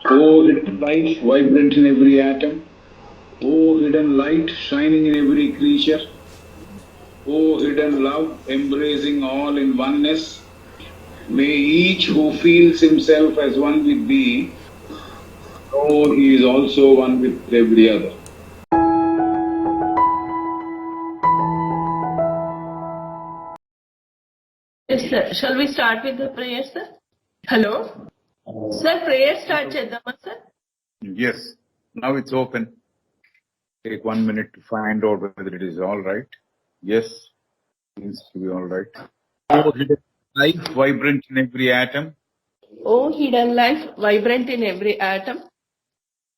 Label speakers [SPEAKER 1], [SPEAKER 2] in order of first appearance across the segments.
[SPEAKER 1] O hidden light, vibrant in every atom. O hidden light, shining in every creature. O hidden love, embracing all in oneness. May each who feels himself as one with thee know he is also one with every other.
[SPEAKER 2] Yes, sir. Shall we start with the prayer, sir? Hello? Sir, prayer start చేద్దామా, sir?
[SPEAKER 3] Yes, now it's open. Take 1 minute to find out whether it is all right. Yes, seems to be all right. Oh, hidden light, vibrant in every atom.
[SPEAKER 2] Oh, hidden life, vibrant in every atom.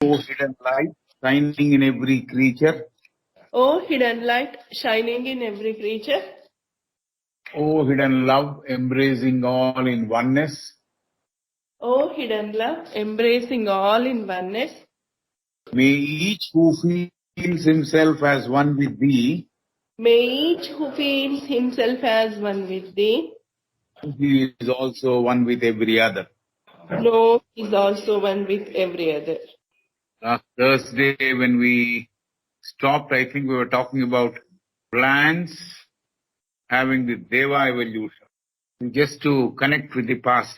[SPEAKER 3] Oh, hidden light, shining in every creature.
[SPEAKER 2] Oh, hidden light, shining in every creature.
[SPEAKER 3] Oh, hidden love, embracing all in oneness.
[SPEAKER 2] Oh, hidden love, embracing all in oneness.
[SPEAKER 3] May each who feels himself as one with thee,
[SPEAKER 2] May each who feels himself as one with thee
[SPEAKER 3] he is also one with every other.
[SPEAKER 2] know he is also one with every other.
[SPEAKER 3] Last Thursday, when we stopped, I think we were talking about plants having the Deva evolution. Just to connect with the past,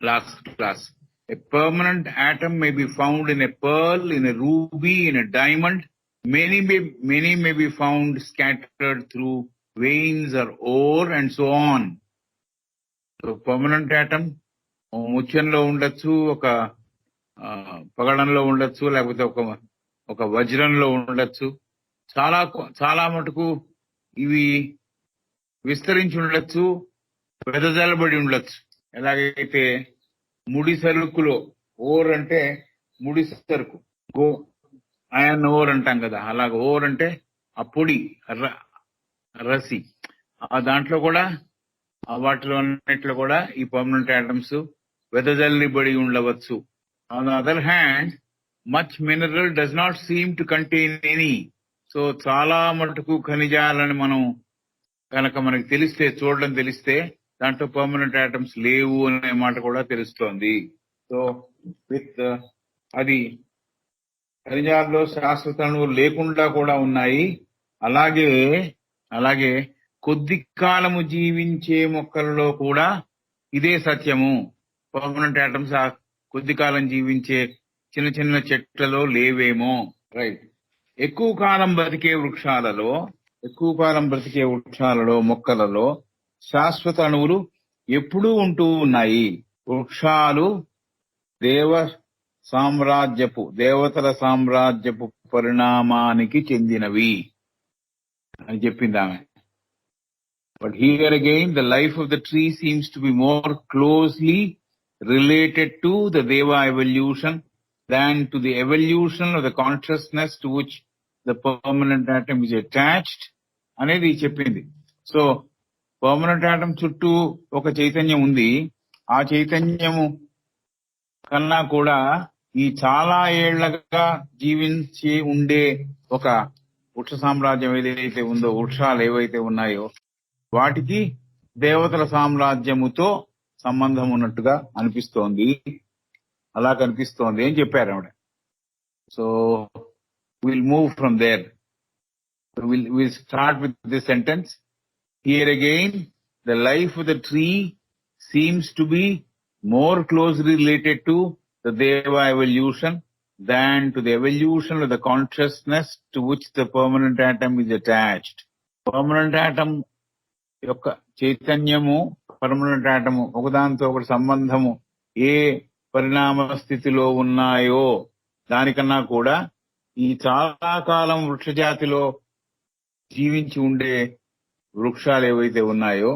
[SPEAKER 3] last class. A permanent atom may be found in a pearl, in a ruby, in a diamond. Many may be found scattered through veins or ore and so on. So permanent atom, ముత్యంలో ఉండొచ్చు, ఒక పగడంలో ఉండొచ్చు, లేకపోతే ఒక వజ్రంలో ఉండొచ్చు. చాలా మటుకు ఇవి విస్తరించి ఉండొచ్చు, వెదజల్లబడి ఉండొచ్చు. ఎలాగైతే ముడి సరుకులో ఓర్ అంటే ముడి సరుకు, ఐరన్ ఓర్ అంటాం కదా, అలాగ ఓర్ అంటే ఆ పొడి రసి, ఆ దాంట్లో కూడా వాటిలో అన్నిట్లో కూడా ఈ పర్మనెంట్ ఆటమ్స్ వెదజల్లిబడి ఉండవచ్చు. On the other hand, much mineral does not seem to contain any. So చాలా మటుకు ఖనిజాలని మనం కనుక మనకి తెలిస్తే, చూడడం తెలిస్తే, దాంట్లో పర్మనెంట్ ఆటమ్స్ లేవు అనే మాట కూడా తెలుస్తోంది. సో విత్ అది ఖనిజాల్లో శాశ్వత అణువులు లేకుండా కూడా ఉన్నాయి. అలాగే కొద్ది కాలము జీవించే మొక్కలలో కూడా ఇదే సత్యము. పర్మనెంట్ ఆటమ్స్ ఆ కొద్ది కాలం జీవించే చిన్న చిన్న చెట్లలో లేవేమో. రైట్. ఎక్కువ కాలం బ్రతికే వృక్షాలలో, మొక్కలలో శాశ్వత అణువులు ఎప్పుడూ ఉంటూ ఉన్నాయి. వృక్షాలు దేవతల సామ్రాజ్యపు పరిణామానికి చెందినవి అని చెప్పింది ఆమె. But here again the life of the tree seems to be more closely related to the దేవా evolution than to the evolution of the consciousness to which the permanent atom is attached అనేది చెప్పింది. So permanent atom చుట్టూ ఒక చైతన్యం ఉంది. ఆ చైతన్యము కన్నా కూడా ఈ చాలా ఏళ్లగా జీవించి ఉండే ఒక వృక్ష సామ్రాజ్యం ఏదైతే ఉందో, వృక్షాలు ఏవైతే ఉన్నాయో వాటికి దేవతల సామ్రాజ్యముతో సంబంధం ఉన్నట్టుగా అనిపిస్తోంది. అలా కనిపిస్తోంది అని చెప్పారు ఆవిడ. So will move from there. Will start with this sentence. Here again the life of the tree seems to be more closely related to the Deva evolution than to the evolution of the consciousness to which the permanent atom is attached. Permanent atom యొక్క చైతన్యము, permanent atom ఒకదానితో ఒకటి సంబంధము ఏ పరిణామ స్థితిలో ఉన్నాయో దానికన్నా కూడా ఈ చాలా కాలం వృక్షజాతిలో జీవించి ఉండే వృక్షాలు ఏవైతే ఉన్నాయో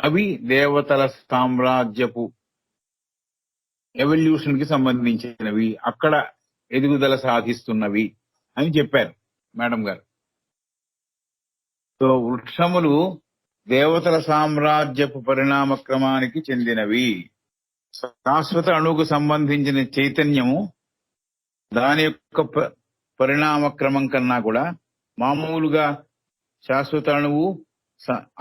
[SPEAKER 3] అవి దేవతల సామ్రాజ్యపు ఎవల్యూషన్ కి సంబంధించినవి, అక్కడ ఎదుగుదల సాధిస్తున్నవి అని చెప్పారు మేడం గారు. సో వృక్షములు దేవతల సామ్రాజ్యపు పరిణామ క్రమానికి చెందినవి. శాశ్వత అణువుకు సంబంధించిన చైతన్యము దాని యొక్క పరిణామ క్రమం కన్నా కూడా మామూలుగా శాశ్వత అణువు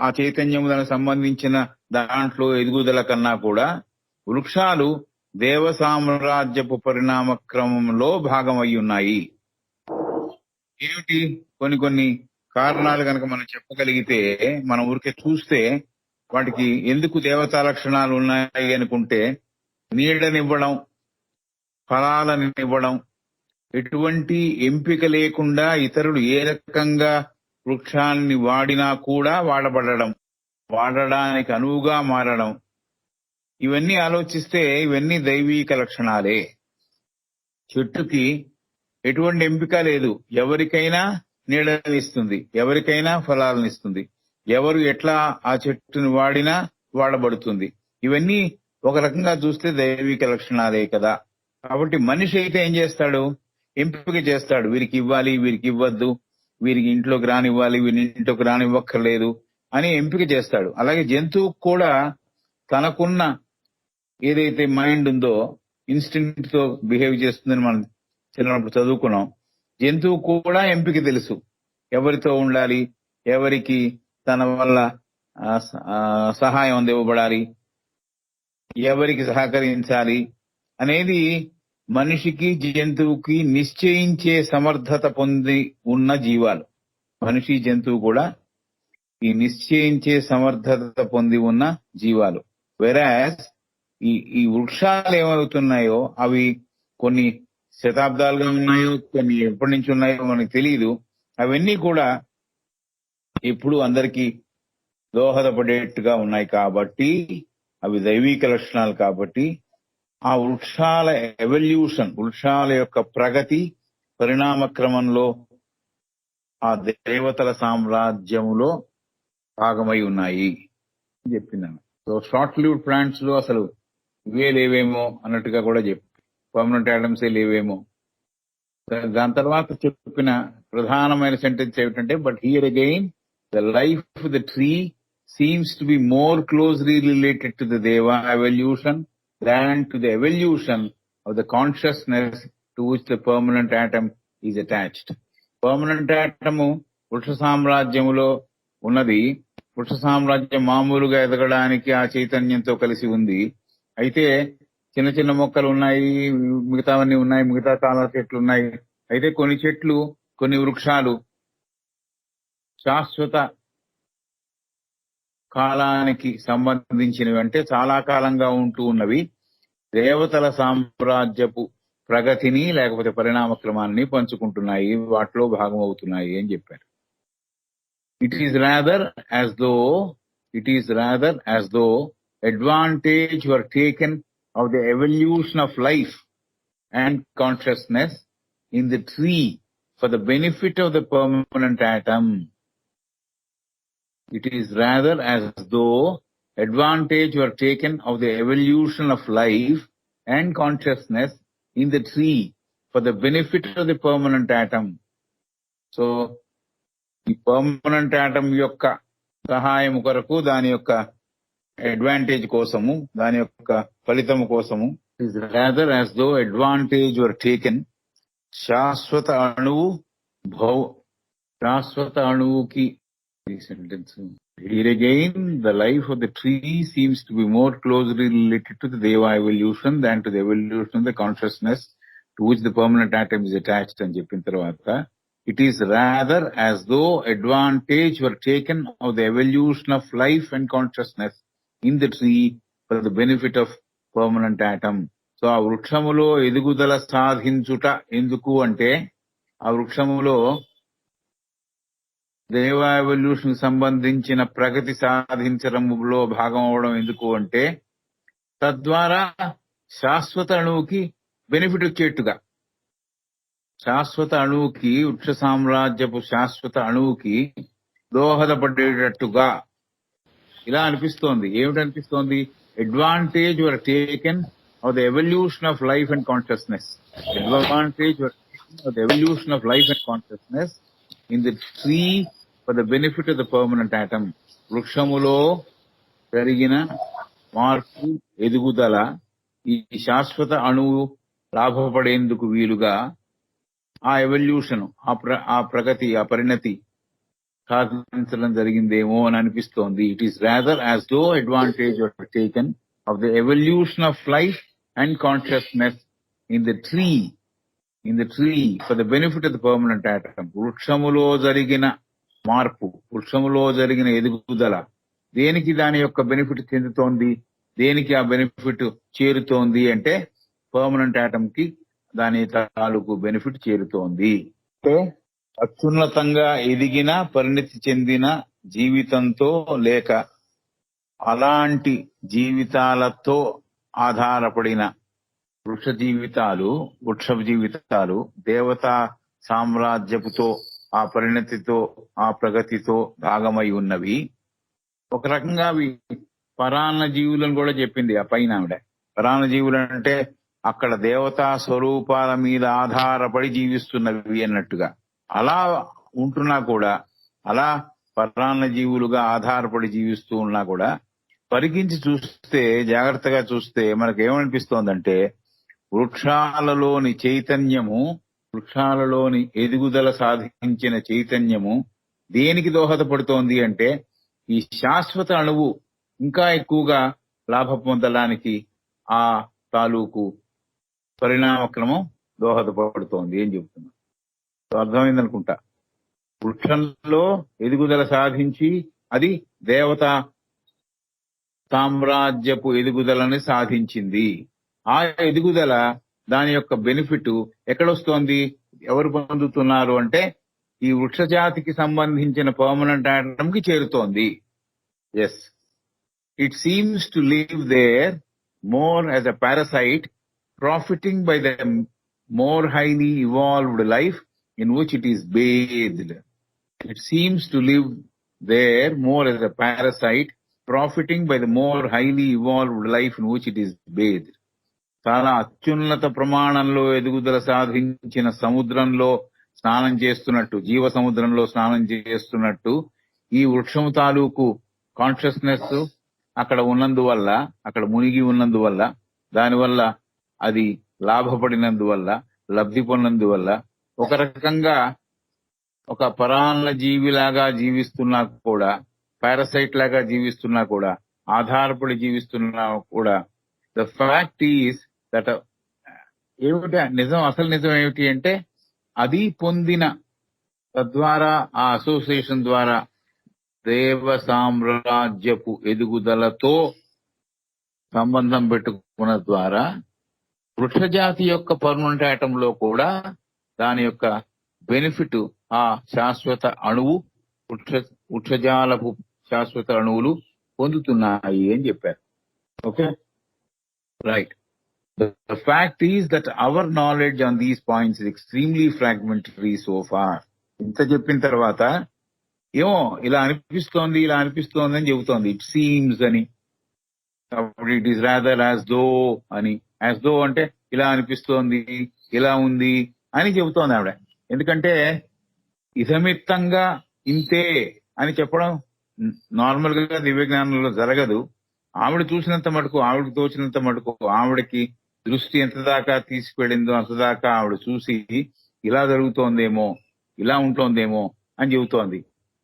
[SPEAKER 3] ఆ చైతన్యము దానికి సంబంధించిన దాంట్లో ఎదుగుదల కన్నా కూడా వృక్షాలు దేవ సామ్రాజ్యపు పరిణామ క్రమంలో భాగమై ఉన్నాయి. ఏమిటి కొన్ని కారణాలు కనుక మనం చెప్పగలిగితే, మనం ఊరికే చూస్తే వాటికి ఎందుకు దేవతా లక్షణాలు ఉన్నాయి అనుకుంటే, నీడనివ్వడం, ఫలాలనివ్వడం, ఎటువంటి ఎంపిక లేకుండా ఇతరులు ఏ రకంగా వృక్షాన్ని వాడినా కూడా వాడబడడం, వాడడానికి అనువుగా మారడం, ఇవన్నీ ఆలోచిస్తే ఇవన్నీ దైవీక లక్షణాలే. చెట్టుకి ఎటువంటి ఎంపిక లేదు, ఎవరికైనా నీడనిస్తుంది, ఎవరికైనా ఫలాలనిస్తుంది, ఎవరు ఎట్లా ఆ చెట్టుని వాడినా వాడబడుతుంది. ఇవన్నీ ఒక రకంగా చూస్తే దైవిక లక్షణాలే కదా. కాబట్టి మనిషి అయితే ఏం చేస్తాడు? ఎంపిక చేస్తాడు, వీరికి ఇవ్వాలి, వీరికి ఇవ్వద్దు, వీరికి ఇంట్లోకి రానివ్వాలి, వీరి ఇంట్లోకి రానివ్వక్కర్లేదు అని ఎంపిక చేస్తాడు. అలాగే జంతువు కూడా తనకున్న ఏదైతే మైండ్ ఉందో ఇన్స్టింక్ట్ తో బిహేవ్ చేస్తుందని మనం చిన్నప్పుడు చదువుకున్నాం. జంతువు కూడా ఎంపిక తెలుసు, ఎవరితో ఉండాలి, ఎవరికి తన వల్ల సహాయం అందివ్వబడాలి, ఎవరికి సహకరించాలి అనేది మనిషికి జంతువుకి నిశ్చయించే సమర్థత పొంది ఉన్న జీవాలు. మనిషి జంతువు కూడా ఈ నిశ్చయించే సమర్థత పొంది ఉన్న జీవాలు. వెరాస్ ఈ వృక్షాలు ఏమవుతున్నాయో అవి కొన్ని శతాబ్దాలుగా ఉన్నాయో, కొన్ని ఎప్పటి నుంచి ఉన్నాయో మనకు తెలియదు. అవన్నీ కూడా ఇప్పుడు అందరికీ దోహదపడేట్టుగా ఉన్నాయి కాబట్టి, అవి దైవిక లక్షణాలు కాబట్టి, ఆ వృక్షాల ఎవల్యూషన్, వృక్షాల యొక్క ప్రగతి పరిణామ క్రమంలో ఆ దేవతల సామ్రాజ్యములో భాగమై ఉన్నాయి అని చెప్పిందాను. సో షార్ట్ లివ్డ్ ప్లాంట్స్ లో అసలు ఇవే లేవేమో అన్నట్టుగా కూడా చెప్పి, పర్మనెంట్ ఆటమ్సే లేవేమో. దాని తర్వాత చెప్పిన ప్రధానమైన సెంటెన్స్ ఏమిటంటే, but here again the life of the tree seems to be more closely related to the Deva evolution than to the evolution of the consciousness to which the permanent atom is attached. Permanent atom వృక్ష సామ్రాజ్యములో ఉన్నది. వృక్ష సామ్రాజ్యం మామూలుగా ఎదగడానికి ఆ చైతన్యంతో కలిసి ఉంది. అయితే చిన్న చిన్న మొక్కలు ఉన్నాయి, మిగతావన్నీ ఉన్నాయి, మిగతా చాలా చెట్లు ఉన్నాయి. అయితే కొన్ని చెట్లు, కొన్ని వృక్షాలు శాశ్వత కాలానికి సంబంధించినవి, అంటే చాలా కాలంగా ఉంటూ ఉన్నవి, దేవతల సామ్రాజ్యపు ప్రగతిని లేకపోతే పరిణామ క్రమాన్ని పంచుకుంటున్నాయి, వాటిలో భాగం అవుతున్నాయి అని చెప్పారు. It is rather as though advantage were taken of the evolution of life and consciousness in the tree for the benefit of the permanent atom. It is rather as though advantage were taken of the evolution of life and consciousness in the tree for the benefit of the permanent atom. So, ఈ permanent atom యొక్క సహాయం కొరకు, దాని యొక్క advantage కోసము, దాని యొక్క ఫలితము కోసము, is rather as though advantage were taken, శాశ్వత అణువుకి sentence. Here again, the life of the tree seems to be more closely related to the Deva evolution than to the evolution of the consciousness to which the permanent atom is attached అని చెప్పిన తర్వాత, it is rather as though advantage were taken of the evolution of life and consciousness in the tree for the benefit of permanent atom. So ఆ వృక్షములో ఎదుగుదల సాధించుట ఎందుకు అంటే, ఆ వృక్షములో దేవ evolution సంబంధించిన ప్రగతి సాధించడంలో భాగం అవడం ఎందుకు అంటే, తద్వారా శాశ్వత అణువుకి బెనిఫిట్ వచ్చేట్టుగా, శాశ్వత అణువుకి, వృక్ష సామ్రాజ్యపు శాశ్వత అణువుకి దోహదపడేటట్టుగా. ఇలా అనిపిస్తోంది. ఏమిటనిపిస్తోంది? Advantage were taken of the evolution of life and consciousness. Advantage were taken of the evolution of life and consciousness in the tree for the benefit of the permanent atom. వృక్షములో జరిగిన మార్పు, ఎదుగుదల ఈ శాశ్వత అణువు లాభపడేందుకు వీలుగా ఆ ఎవల్యూషన్, ఆ ప్రగతి, ఆ పరిణతి సాధించడం జరిగిందేమో అని అనిపిస్తోంది. It is rather as though advantage were taken of the evolution of life and consciousness in the tree for the benefit of the permanent atom. వృక్షములో జరిగిన మార్పు, వృక్షములో జరిగిన ఎదుగుదల దేనికి దాని యొక్క బెనిఫిట్ చెందుతోంది, దేనికి ఆ బెనిఫిట్ చేరుతోంది అంటే పర్మనెంట్ ఆటమ్ కి దాని తాలూకు బెనిఫిట్ చేరుతోంది. అంటే అత్యున్నతంగా ఎదిగిన పరిణతి చెందిన జీవితంతో లేక అలాంటి జీవితాలతో ఆధారపడిన వృక్ష జీవితాలు దేవతా సామ్రాజ్యపుతో ఆ పరిణతితో ఆ ప్రగతితో భాగమై ఉన్నవి. ఒక రకంగా అవి పరాన్న జీవులను కూడా చెప్పింది ఆ పైన ఆవిడ. పరాన్న జీవులు అంటే అక్కడ దేవతా స్వరూపాల మీద ఆధారపడి జీవిస్తున్నవి అన్నట్టుగా. అలా ఉంటున్నా కూడా, అలా పరాన్న జీవులుగా ఆధారపడి జీవిస్తూ ఉన్నా కూడా పరికించి చూస్తే, జాగ్రత్తగా చూస్తే మనకు ఏమనిపిస్తోందంటే వృక్షాలలోని చైతన్యము, వృక్షాలలోని ఎదుగుదల సాధించిన చైతన్యము దేనికి దోహదపడుతోంది అంటే ఈ శాశ్వత అణువు ఇంకా ఎక్కువగా లాభ పొందడానికి ఆ తాలూకు పరిణామక్రమం దోహదపడుతోంది అని చెబుతున్నా. అర్థమైందనుకుంటా. వృక్షంలో ఎదుగుదల సాధించి అది దేవతా సామ్రాజ్యపు ఎదుగుదలని సాధించింది. ఆ ఎదుగుదల దాని యొక్క బెనిఫిట్ ఎక్కడొస్తోంది, ఎవరు పొందుతున్నారు అంటే ఈ వృక్ష జాతికి సంబంధించిన పర్మనెంట్ ఆటమ్ కి చేరుతోంది. Yes, it seems to live there more as a parasite, profiting by the more highly evolved life in which it is bathed. It seems to live there more as a parasite, profiting by the more highly evolved life in which it is bathed. చాలా అత్యున్నత ప్రమాణంలో ఎదుగుదల సాధించిన సముద్రంలో స్నానం చేస్తున్నట్టు, జీవ సముద్రంలో స్నానం చేస్తున్నట్టు ఈ వృక్షము తాలూకు కాన్షియస్నెస్ అక్కడ ఉన్నందువల్ల, అక్కడ మునిగి ఉన్నందువల్ల, దానివల్ల అది లాభపడినందువల్ల, లబ్ధి పొందినందువల్ల ఒక రకంగా ఒక పరాన్న జీవిలాగా జీవిస్తున్నా కూడా, పారాసైట్ లాగా జీవిస్తున్నా కూడా, ఆధారపడి జీవిస్తున్నా కూడా, ద ఫ్యాక్ట్ ఈస్ దట్ ఏమిటి నిజం, అసలు నిజం ఏమిటి అంటే అది పొందిన తద్వారా ఆ అసోసియేషన్ ద్వారా దేవ సామ్రాజ్యపు ఎదుగుదలతో సంబంధం పెట్టుకున్న ద్వారా వృక్షజాతి యొక్క పర్మనెంట్ ఆటమ్ లో కూడా దాని యొక్క బెనిఫిట్ ఆ శాశ్వత అణువు, వృక్షజాలపు శాశ్వత అణువులు పొందుతున్నాయి అని చెప్పారు. Okay, right. The fact is that our knowledge on these points is extremely fragmentary so far. ఇంత చెప్పిన తర్వాత ఏమో ఇలా అనిపిస్తోంది అని చెబుతోంది. ఇట్ సీమ్స్ అని, it is rather as though అని. యాజ్ దో అంటే ఇలా అనిపిస్తోంది, ఇలా ఉంది అని చెబుతోంది ఆవిడ. ఎందుకంటే ఇదమిత్తంగా ఇంతే అని చెప్పడం నార్మల్ గా దివ్య జ్ఞానంలో జరగదు. ఆవిడ చూసినంత మటుకు, ఆవిడకి తోచినంత మటుకు, ఆవిడకి దృష్టి ఎంత దాకా తీసుకువెళ్ళిందో అంతదాకా ఆవిడ చూసి ఇలా జరుగుతోందేమో, ఇలా ఉంటోందేమో అని చెబుతోంది.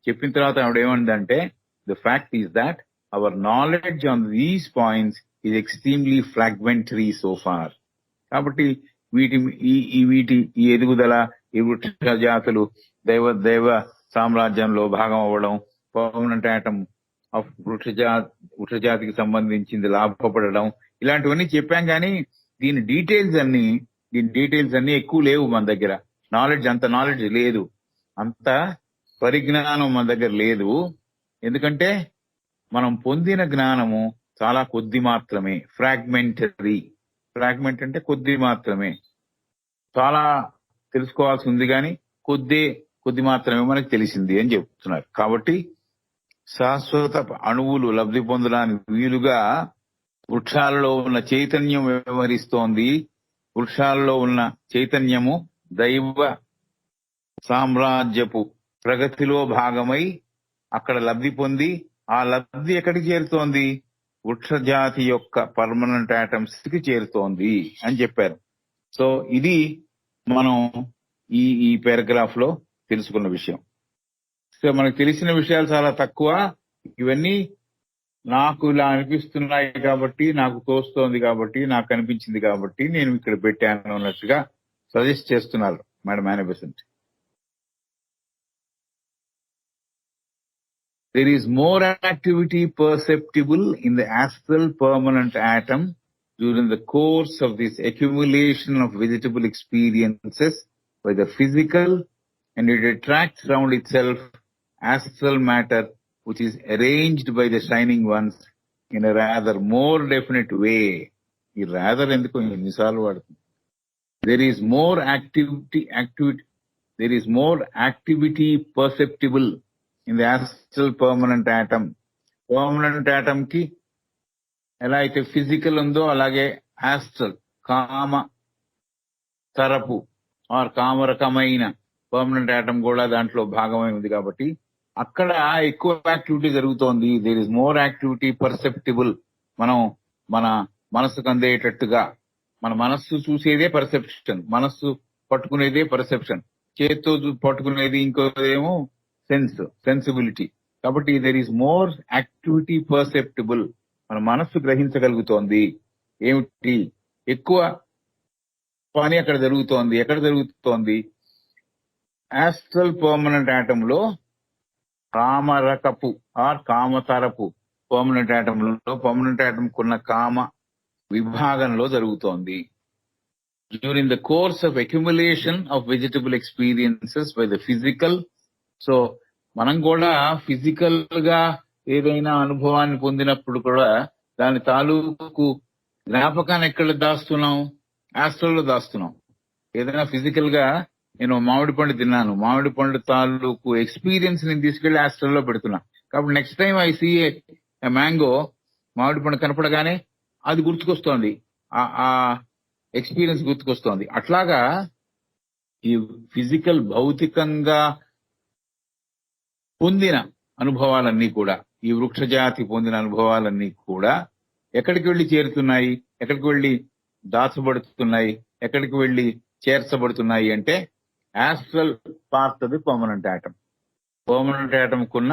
[SPEAKER 3] చెప్పిన తర్వాత ఆవిడ ఏమందంటే the fact is that our knowledge on these points is extremely fragmentary so far. కాబట్టి ఈ ఎదుగుదల, ఈ వృక్ష జాతులు దేవ సామ్రాజ్యంలో భాగం అవ్వడం, పర్మనెంట్ ఆటమ్ ఆఫ్ వృక్ష జాతికి సంబంధించింది లాభపడడం, ఇలాంటివన్నీ చెప్పాం. కానీ దీని డీటెయిల్స్ అన్ని ఎక్కువ లేవు మన దగ్గర. అంత నాలెడ్జ్ లేదు, అంత పరిజ్ఞానం మన దగ్గర లేదు. ఎందుకంటే మనం పొందిన జ్ఞానము చాలా కొద్ది మాత్రమే, ఫ్రాగ్మెంటరీ. ఫ్రాగ్మెంట్ అంటే కొద్ది మాత్రమే. చాలా తెలుసుకోవాల్సి ఉంది కానీ కొద్ది మాత్రమే మనకు తెలిసింది అని చెప్తున్నారు. కాబట్టి శాశ్వత అణువులు లబ్ధి పొందడానికి వీలుగా వృక్షాలలో ఉన్న చైతన్యం వ్యవహరిస్తోంది. వృక్షాలలో ఉన్న చైతన్యము దైవ సామ్రాజ్యపు ప్రగతిలో భాగమై అక్కడ లబ్ధి పొంది, ఆ లబ్ధి ఎక్కడికి చేరుతోంది, వృక్ష జాతి యొక్క పర్మనెంట్ ఆటమ్స్ కి చేరుతోంది అని చెప్పారు. సో ఇది మనం ఈ పారాగ్రాఫ్ లో తెలుసుకున్న విషయం. సో మనకు తెలిసిన విషయాలు చాలా తక్కువ. ఇవన్నీ నాకు ఇలా అనిపిస్తున్నాయి కాబట్టి, నాకు తోస్తోంది కాబట్టి, నాకు అనిపించింది కాబట్టి నేను ఇక్కడ పెట్టాను అన్నట్టుగా సజెస్ట్ చేస్తున్నారు madam Annie Besant. There is more activity perceptible in the astral permanent atom during the course of this accumulation of vegetable experiences by the physical, and it attracts round itself astral matter which is arranged by the shining ones in a rather more definite way. ఈ rather ఎందుకు ఎన్నిసార్లు వాడుతుంది? There is more activity perceptible in the astral permanent atom. Permanent atom కి ఎలా అయితే physical ఉందో అలాగే astral కామ తరపు ఆర్ కామరకమైన పర్మనెంట్ ఆటం కూడా దాంట్లో భాగమై ఉంది కాబట్టి అక్కడ ఎక్కువ యాక్టివిటీ జరుగుతోంది. There is more activity perceptible. మనం మన మనసుకు అందేటట్టుగా, మన మనస్సు చూసేదే పర్సెప్షన్, మనస్సు పట్టుకునేదే పర్సెప్షన్, చేత్తో పట్టుకునేది ఇంకోదేమో సెన్సిబిలిటీ. కాబట్టి దేర్ ఈస్ మోర్ యాక్టివిటీ పర్సెప్టిబుల్. మన మనస్సు గ్రహించగలుగుతోంది ఏమిటి, ఎక్కువ పని అక్కడ జరుగుతోంది. ఎక్కడ జరుగుతోంది? ఆస్ట్రల్ పర్మనెంట్ ఆటమ్ లో కామరకపు ఆర్ కామతరపు పర్మనెంట్ ఆటమ్ లో పర్మనెంట్ ఆటమ్ కున్న కామ విభాగంలో జరుగుతోంది. During the course of accumulation of vegetable experiences by the physical. So మనం కూడా ఫిజికల్ గా ఏదైనా అనుభవాన్ని పొందినప్పుడు కూడా దాని తాలూకు జ్ఞాపకాన్ని ఎక్కడ దాస్తున్నాం? ఆస్ట్రల్ లో దాస్తున్నాం. ఏదైనా ఫిజికల్ గా నేను మామిడి పండు తిన్నాను, మామిడి పండు తాలూకు ఎక్స్పీరియన్స్ నేను తీసుకెళ్లి ఆస్ట్రల్ లో పెడుతున్నా. కాబట్టి next time I see a mango, మామిడి పండు కనపడగానే అది గుర్తుకొస్తోంది, ఆ ఎక్స్పీరియన్స్ గుర్తుకొస్తోంది. అట్లాగా ఈ ఫిజికల్ భౌతికంగా పొందిన అనుభవాలన్నీ కూడా, ఈ వృక్ష జాతి పొందిన అనుభవాలన్నీ కూడా ఎక్కడికి వెళ్లి చేరుతున్నాయి, ఎక్కడికి వెళ్లి దాచబడుతున్నాయి, ఎక్కడికి వెళ్లి చేర్చబడుతున్నాయి అంటే astral part of the permanent atom. Permanent atom కున్న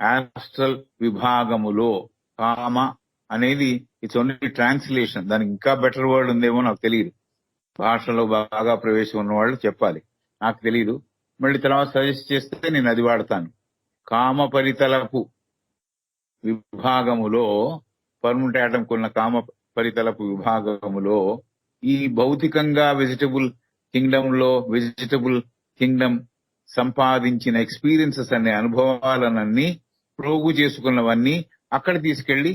[SPEAKER 3] ఆస్ట్రల్ విభాగములో కామ అనేది ఇట్స్ ఓన్లీ ట్రాన్స్లేషన్. దానికి ఇంకా బెటర్ వర్డ్ ఉందేమో నాకు తెలియదు. భాషలో బాగా ప్రవేశం ఉన్న వాళ్ళు చెప్పాలి, నాకు తెలియదు. మళ్ళీ తర్వాత సజెస్ట్ చేస్తే నేను అది వాడతాను. కామ పరితలపు విభాగములో, పర్మనెంట్ ఆటమ్ కున్న కామ పరితలపు విభాగములో ఈ భౌతికంగా వెజిటబుల్ కింగ్డమ్ సంపాదించిన ఎక్స్పీరియన్సెస్ అనే అనుభవాలన్నీ ప్రోగు చేసుకున్నవన్నీ అక్కడ తీసుకెళ్లి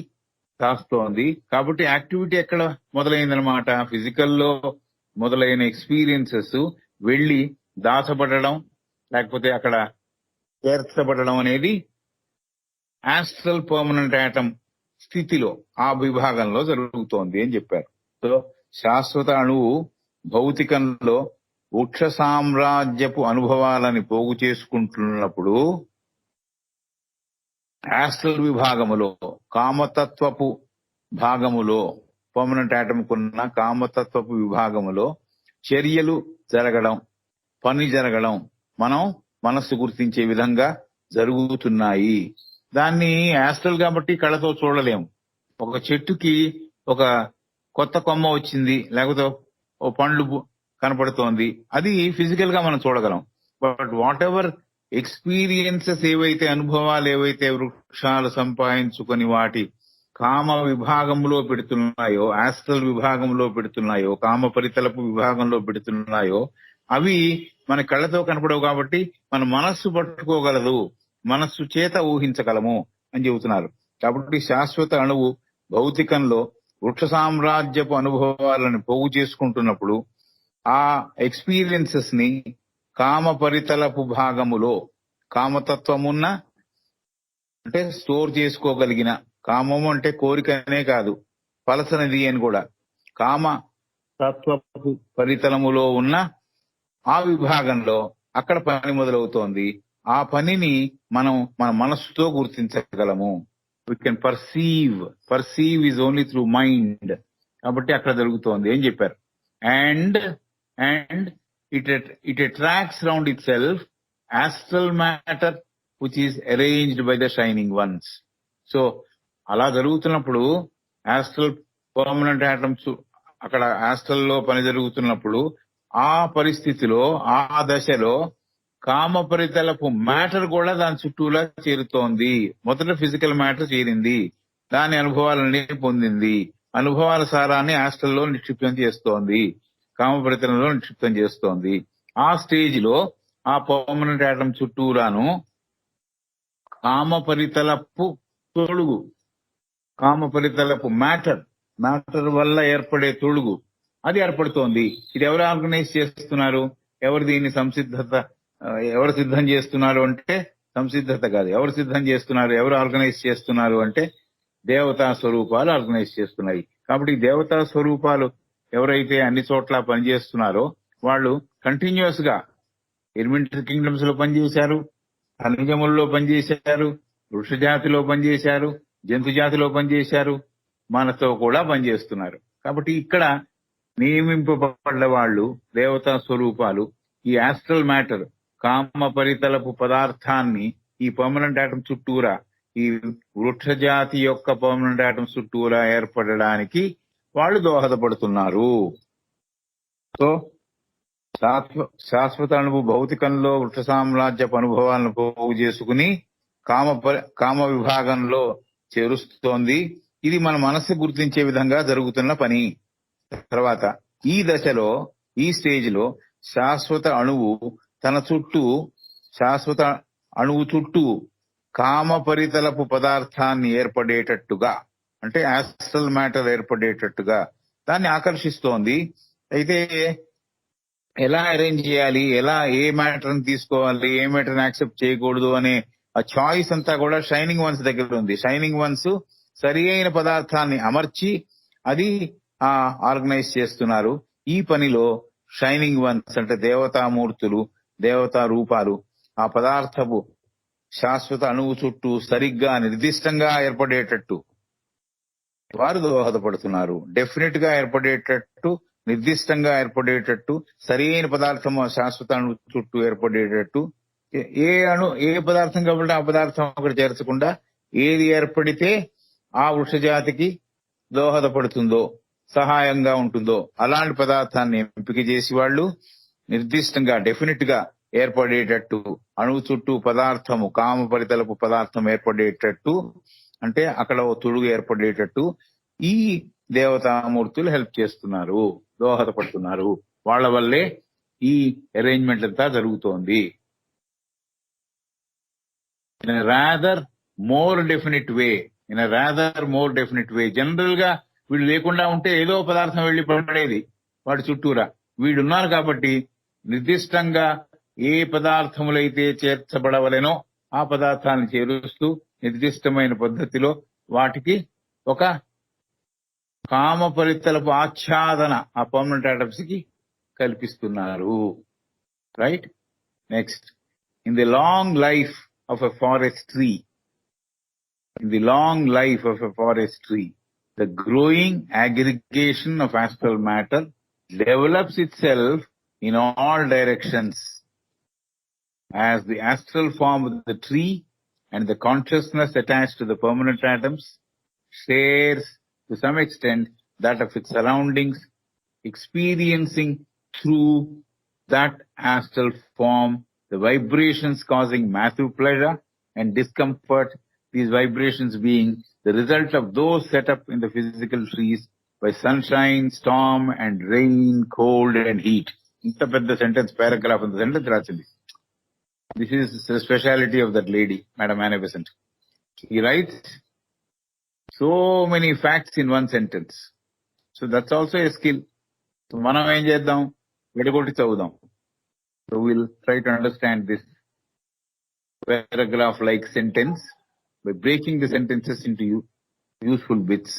[SPEAKER 3] దాస్తోంది. కాబట్టి యాక్టివిటీ ఎక్కడ మొదలైందనమాట? ఫిజికల్లో మొదలైన ఎక్స్పీరియన్సెస్ వెళ్లి దాచబడడం లేకపోతే అక్కడ చేర్చబడడం అనేది ఆస్ట్రల్ పర్మనెంట్ ఆటమ్ స్థితిలో, ఆ విభాగంలో జరుగుతోంది అని చెప్పారు. సో శాశ్వత అణువు భౌతికంలో వృక్ష సామ్రాజ్యపు అనుభవాలని పోగు చేసుకుంటున్నప్పుడు ఆస్ట్రల్ విభాగములో, కామతత్వపు భాగములో, పర్మనెంట్ ఆటమ్ కున్న కామతత్వపు విభాగములో చర్యలు జరగడం, పని జరగడం మనం మనస్సు గుర్తించే విధంగా జరుగుతున్నాయి. దాన్ని ఆస్ట్రల్ కాబట్టి కళ్ళతో చూడలేము. ఒక చెట్టుకి ఒక కొత్త కొమ్మ వచ్చింది, లేకపోతే ఓ పండ్లు కనపడుతోంది, అది ఫిజికల్ గా మనం చూడగలం. బట్ వాట్ ఎవర్ ఎక్స్పీరియన్సెస్ ఏవైతే, అనుభవాలు ఏవైతే వృక్షాలు సంపాదించుకొని వాటి కామ విభాగంలో పెడుతున్నాయో, ఆస్ట్రల్ విభాగంలో పెడుతున్నాయో, కామ పరితలపు విభాగంలో పెడుతున్నాయో, అవి మన కళ్ళతో కనపడవు కాబట్టి మన మనస్సు పట్టుకోగలదు, మనస్సు చేత ఊహించగలము అని చెబుతున్నారు. కాబట్టి శాశ్వత అణువు భౌతికంలో వృక్ష సామ్రాజ్యపు అనుభవాలను పోగు చేసుకుంటున్నప్పుడు ఆ ఎక్స్పీరియన్సెస్ ని కామ పరితలపు భాగములో, కామతత్వమున్న అంటే స్టోర్ చేసుకోగలిగిన, కామము అంటే కోరికనే కాదు, పలసనిది అని కూడా, కామ తత్వపు పరితలములో ఉన్న ఆ విభాగంలో అక్కడ పని మొదలవుతోంది. ఆ పనిని మనం మన మనస్సుతో గుర్తించగలము. We can perceive is only through mind. కాబట్టి అక్కడ జరుగుతోంది ఏం చెప్పారు. And it attracts round itself astral matter which is arranged by the shining ones. So అలా జరుగుతున్నప్పుడు ఆస్ట్రల్ పర్మనెంట్ ఆటమ్స్ అక్కడ ఆస్ట్రల్ లో పని జరుగుతున్నప్పుడు ఆ పరిస్థితిలో ఆ దశలో కామపరితలపు మ్యాటర్ కూడా దాని చుట్టూలా చేరుతోంది. మొదట ఫిజికల్ మ్యాటర్ చేరింది, దాని అనుభవాలని పొందింది, అనుభవాల సారాన్ని ఆస్ట్రల్లో నిక్షిప్తం చేస్తోంది, కామపరితలంలో నిక్షిప్తం చేస్తోంది. ఆ స్టేజ్ లో ఆ పర్మనెంట్ ఆటం చుట్టూరాను కామపరితలపు తొడుగు, కామపరితలపు మ్యాటర్ వల్ల ఏర్పడే తొడుగు అది ఏర్పడుతోంది. ఇది ఎవరు ఆర్గనైజ్ చేస్తున్నారు? ఎవరు దీన్ని ఎవరు సిద్ధం చేస్తున్నారు అంటే సంసిద్ధత కాదు. ఎవరు సిద్ధం చేస్తున్నారు, ఎవరు ఆర్గనైజ్ చేస్తున్నారు అంటే దేవతా స్వరూపాలు ఆర్గనైజ్ చేస్తున్నాయి. కాబట్టి ఈ దేవతా స్వరూపాలు ఎవరైతే అన్ని చోట్ల పనిచేస్తున్నారో వాళ్ళు కంటిన్యూస్ గా ఎలిమెంటరీ కింగ్డమ్స్ లో పనిచేశారు, ఖనిజముల్లో పనిచేశారు, వృక్షజాతిలో పనిచేశారు, జంతు జాతిలో పనిచేశారు, మనతో కూడా పనిచేస్తున్నారు. కాబట్టి ఇక్కడ నియమింపబడ్డ వాళ్ళు దేవతా స్వరూపాలు ఈ ఆస్ట్రల్ మ్యాటర్ కామ పరితలపు పదార్థాన్ని ఈ పర్మనెంట్ ఆటం చుట్టూరా, ఈ వృక్ష జాతి యొక్క పర్మనెంట్ ఆటం చుట్టూరా ఏర్పడడానికి వాళ్ళు దోహదపడుతున్నారు. సో శాశ్వత అనుభవ భౌతికంలో వృక్ష సామ్రాజ్యపు అనుభవాలను పోగు చేసుకుని కామ విభాగంలో చేరుస్తోంది. ఇది మన మనస్సు గుర్తించే విధంగా జరుగుతున్న పని. తర్వాత ఈ దశలో, ఈ స్టేజ్ లో శాశ్వత అణువు చుట్టూ కామ పరితలపు పదార్థాన్ని ఏర్పడేటట్టుగా, అంటే ఆస్ట్రల్ మ్యాటర్ ఏర్పడేటట్టుగా దాన్ని ఆకర్షిస్తోంది. అయితే ఎలా అరేంజ్ చేయాలి, ఏ మ్యాటర్ ని తీసుకోవాలి, ఏ మ్యాటర్ ని యాక్సెప్ట్ చేయకూడదు అనే ఆ చాయిస్ అంతా కూడా షైనింగ్ వన్స్ దగ్గర ఉంది. షైనింగ్ వన్స్ సరి అయిన పదార్థాన్ని అమర్చి అది ఆర్గనైజ్ చేస్తున్నారు. ఈ పనిలో షైనింగ్ వన్స్ అంటే దేవతామూర్తులు, దేవతా రూపాలు ఆ పదార్థపు శాశ్వత అణువు చుట్టూ సరిగ్గా నిర్దిష్టంగా ఏర్పడేటట్టు వారు దోహదపడుతున్నారు. డెఫినెట్ గా ఏర్పడేటట్టు, నిర్దిష్టంగా ఏర్పడేటట్టు, సరి అయిన పదార్థం శాశ్వత అణువు చుట్టూ ఏర్పడేటట్టు, ఏ పదార్థం కాబట్టి ఆ పదార్థం అక్కడ చేర్చకుండా ఏది ఏర్పడితే ఆ వృక్షజాతికి దోహదపడుతుందో, సహాయంగా ఉంటుందో అలాంటి పదార్థాన్ని ఎంపిక చేసి వాళ్ళు నిర్దిష్టంగా డెఫినెట్ గా ఏర్పడేటట్టు, అణువు చుట్టూ పదార్థము కామ పరితలపు పదార్థం ఏర్పడేటట్టు, అంటే అక్కడ ఓ తొడుగు ఏర్పడేటట్టు ఈ దేవతామూర్తులు హెల్ప్ చేస్తున్నారు, దోహదపడుతున్నారు. వాళ్ళ వల్లే ఈ అరేంజ్మెంట్ అంతా జరుగుతోంది. In rather more definite way, general గా వీళ్ళు లేకుండా ఉంటే ఏదో పదార్థం వెళ్లి పడేది వాటి చుట్టూరా. వీడున్నారు కాబట్టి నిర్దిష్టంగా ఏ పదార్థములైతే చేర్చబడవలెనో ఆ పదార్థాన్ని చేరుస్తూ నిర్దిష్టమైన పద్ధతిలో వాటికి ఒక కామ పరితలపు ఆచ్ఛాదన ఆ పర్మనెంట్ ఆటమ్స్ కి కల్పిస్తున్నారు. Right. Next, in the long life of a forest tree, the growing aggregation of astral matter develops itself in all directions. As the astral form of the tree and the consciousness attached to the permanent atoms shares to some extent that of its surroundings, experiencing through that astral form the vibrations causing massive pleasure and discomfort, these vibrations being the result of those set up in the physical trees by sunshine, storm and rain, cold and heat. ఇంత పెద్ద sentence, paragraph అంత sentence రాసింది. This is the speciality of that lady, Madam Anna Besant. He writes so many facts in one sentence. So that's also a skill. So మనం ఏం చేద్దాం, విడగొట్టి చదువుదాం. So we'll try to understand this paragraph like sentence by breaking the sentences into useful bits.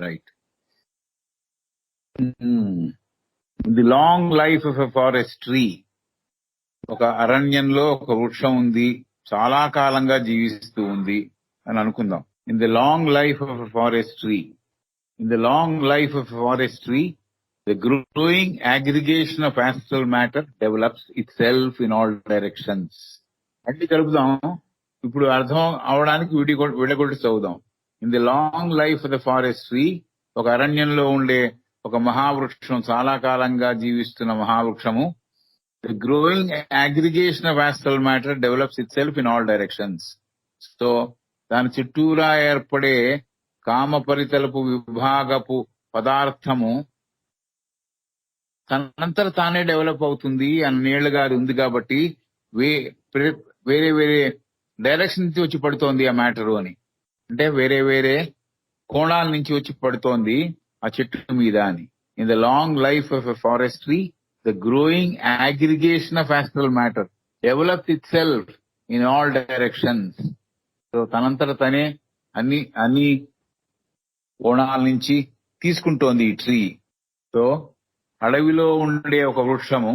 [SPEAKER 3] Right. The long life of a forest tree. ఒక అరణ్యంలో ఒక వృక్షం ఉంది, చాలా కాలంగా జీవిస్తూ ఉంది అని అనుకుందాం. In the long life of a forest tree, the growing aggregation of astral matter develops itself in all directions. అన్ని కలుపుదాం. ఇప్పుడు అర్థం అవడానికి విడగొట్టి చదువుదాం. In the long life of the forest tree, ఒక అరణ్యంలో ఉండే ఒక మహావృక్షం, చాలా కాలంగా జీవిస్తున్న మహావృక్షము, the growing aggregation of astral matter develops itself in all directions. So దాని చుట్టూరా ఏర్పడే కామపరితలపు విభాగపు పదార్థము తనంతట తానే డెవలప్ అవుతుంది అన్నేళ్లుగా అది ఉంది కాబట్టి వేరే వేరే డైరెక్షన్ నుంచి వచ్చి పడుతోంది ఆ మ్యాటరు అని. అంటే వేరే వేరే కోణాల నుంచి వచ్చి పడుతోంది ఆ చెట్టు మీద అని. In the long life of a forest tree, the growing aggregation of astral matter develops itself in all directions. So తనంతట తనే అన్ని కోణాల నుంచి తీసుకుంటోంది ఈ ట్రీ. సో అడవిలో ఉండే ఒక వృక్షము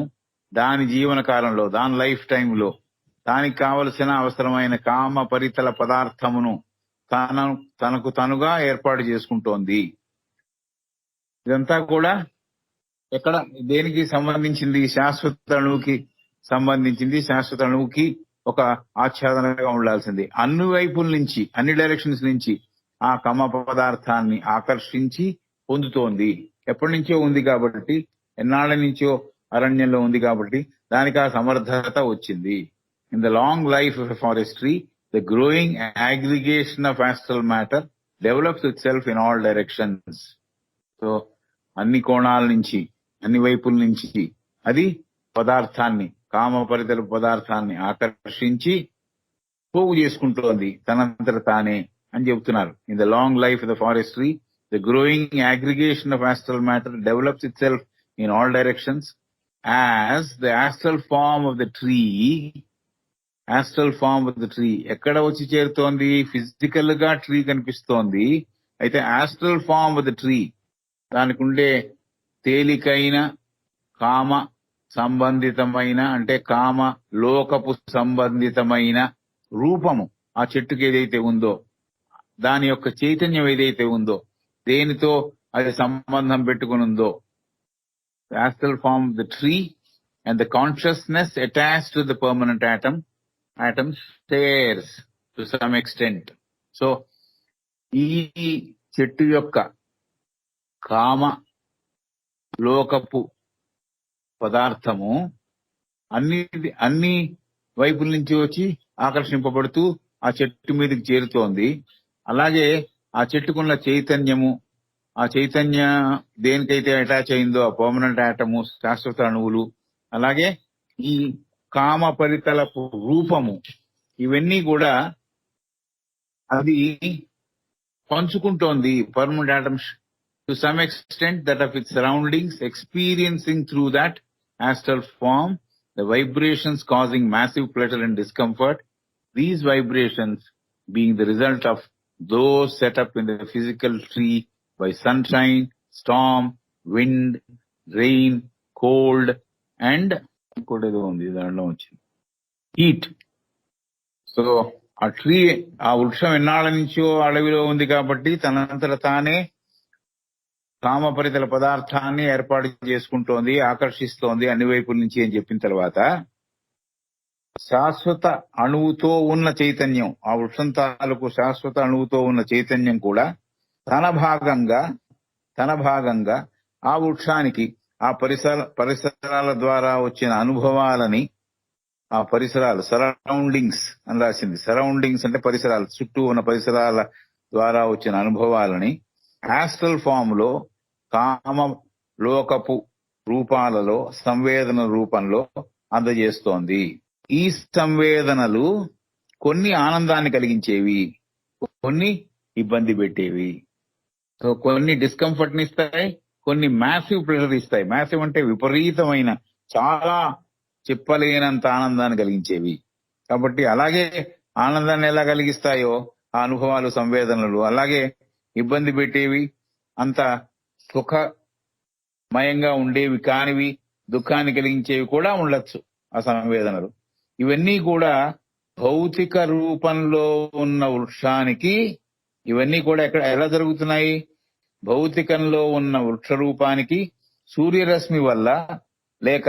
[SPEAKER 3] దాని జీవన కాలంలో, దాని లైఫ్ టైంలో దానికి కావలసిన అవసరమైన కామ పరితల పదార్థమును తనకు తనుగా ఏర్పాటు చేసుకుంటోంది. ఇదంతా కూడా ఎక్కడ దేనికి సంబంధించింది? శాశ్వత అణువుకి సంబంధించింది. శాశ్వత అణువుకి ఒక ఆచ్ఛాదనగా ఉండాల్సింది. అన్ని వైపుల నుంచి, అన్ని డైరెక్షన్స్ నుంచి ఆ కామ పదార్థాన్ని ఆకర్షించి పొందుతోంది. ఎప్పటి నుంచో ఉంది కాబట్టి, ఎన్నాళ్ళ నుంచో అరణ్యంలో ఉంది కాబట్టి దానికి ఆ సమర్థత వచ్చింది. In the long life of a forest tree, the growing aggregation of astral matter develops itself in all directions. So అన్ని కోణాల నుంచి, అన్ని వైపుల నుంచి అది పదార్థాన్ని, కామపరితల పదార్థాన్ని ఆకర్షించి పోగు చేసుకుంటోంది తనంతట తానే అని చెబుతున్నారు. In the long life of the forest tree, the growing aggregation of astral matter develops itself in all directions as the astral form of the tree. Astral form of the tree ఎక్కడ వచ్చి చేరుతోంది? Physical గా tree కనిపిస్తోంది. అయితే astral form of the tree, దానికి ఉండే తేలికైన కామ సంబంధితమైన, అంటే కామ లోకపు సంబంధితమైన రూపము ఆ చెట్టుకి ఏదైతే ఉందో, దాని యొక్క చైతన్యం ఏదైతే ఉందో, దేనితో అది సంబంధం పెట్టుకుని ఉందో, astral form of the tree and the consciousness attached to the permanent atom shares to some extent. So ఈ చెట్టు యొక్క కామ లోకపు పదార్థము అన్ని వైపుల నుంచి వచ్చి ఆకర్షింపబడుతూ ఆ చెట్టు మీదకి చేరుతోంది. అలాగే ఆ చెట్టుకున్న చైతన్యము, ఆ చైతన్య దేనికైతే అటాచ్ అయిందో ఆ పర్మనెంట్ ఆటము, శాశ్వత అణువులు, అలాగే ఈ కామ పరితలపు రూపము, ఇవన్నీ కూడా అది పంచుకుంటోంది. Permanent atoms to some extent that of its surroundings, experiencing through that astral form the vibrations causing massive pleasure and discomfort. These vibrations being the result of those set up in the physical tree by sunshine, storm, wind, rain, cold and heat. So ఆ tree, ఆ వృక్షం ఎన్నాళ్ళ నుంచో అడవిలో ఉంది కాబట్టి తనంతట తానే కామపరితల పదార్థాన్ని ఏర్పాటు చేసుకుంటోంది, ఆకర్షిస్తోంది అన్ని వైపుల నుంచి అని చెప్పిన తర్వాత, శాశ్వత అణువుతో ఉన్న చైతన్యం, ఆ వృక్షం తాలూకు శాశ్వత అణువుతో ఉన్న చైతన్యం కూడా తన భాగంగా ఆ వృక్షానికి ఆ పరిసరాల ద్వారా వచ్చిన అనుభవాలని, ఆ పరిసరాలు, సరౌండింగ్స్ అని రాసింది. సరౌండింగ్స్ అంటే పరిసరాలు, చుట్టూ ఉన్న పరిసరాల ద్వారా వచ్చిన అనుభవాలని ఆస్ట్రల్ ఫామ్ లో, కామ లోకపు రూపాలలో, సంవేదన రూపంలో అందజేస్తోంది. ఈ సంవేదనలు కొన్ని ఆనందాన్ని కలిగించేవి, కొన్ని ఇబ్బంది పెట్టేవి. సో కొన్ని డిస్కంఫర్ట్ ని ఇస్తాయి, కొన్ని మ్యాసివ్ ప్రెషర్ ఇస్తాయి. మ్యాసివ్ అంటే విపరీతమైన, చాలా చెప్పలేనంత ఆనందాన్ని కలిగించేవి. కాబట్టి అలాగే ఆనందాన్ని ఎలా కలిగిస్తాయో ఆ అనుభవాలు, సంవేదనలు, అలాగే ఇబ్బంది పెట్టేవి, అంత సుఖమయంగా ఉండేవి కానివి, దుఃఖాన్ని కలిగించేవి కూడా ఉండొచ్చు ఆ సంవేదనలు. ఇవన్నీ కూడా భౌతిక రూపంలో ఉన్న వృక్షానికి, ఇవన్నీ కూడా ఎలా జరుగుతున్నాయి? భౌతికంలో ఉన్న వృక్ష రూపానికి సూర్యరశ్మి వల్ల, లేక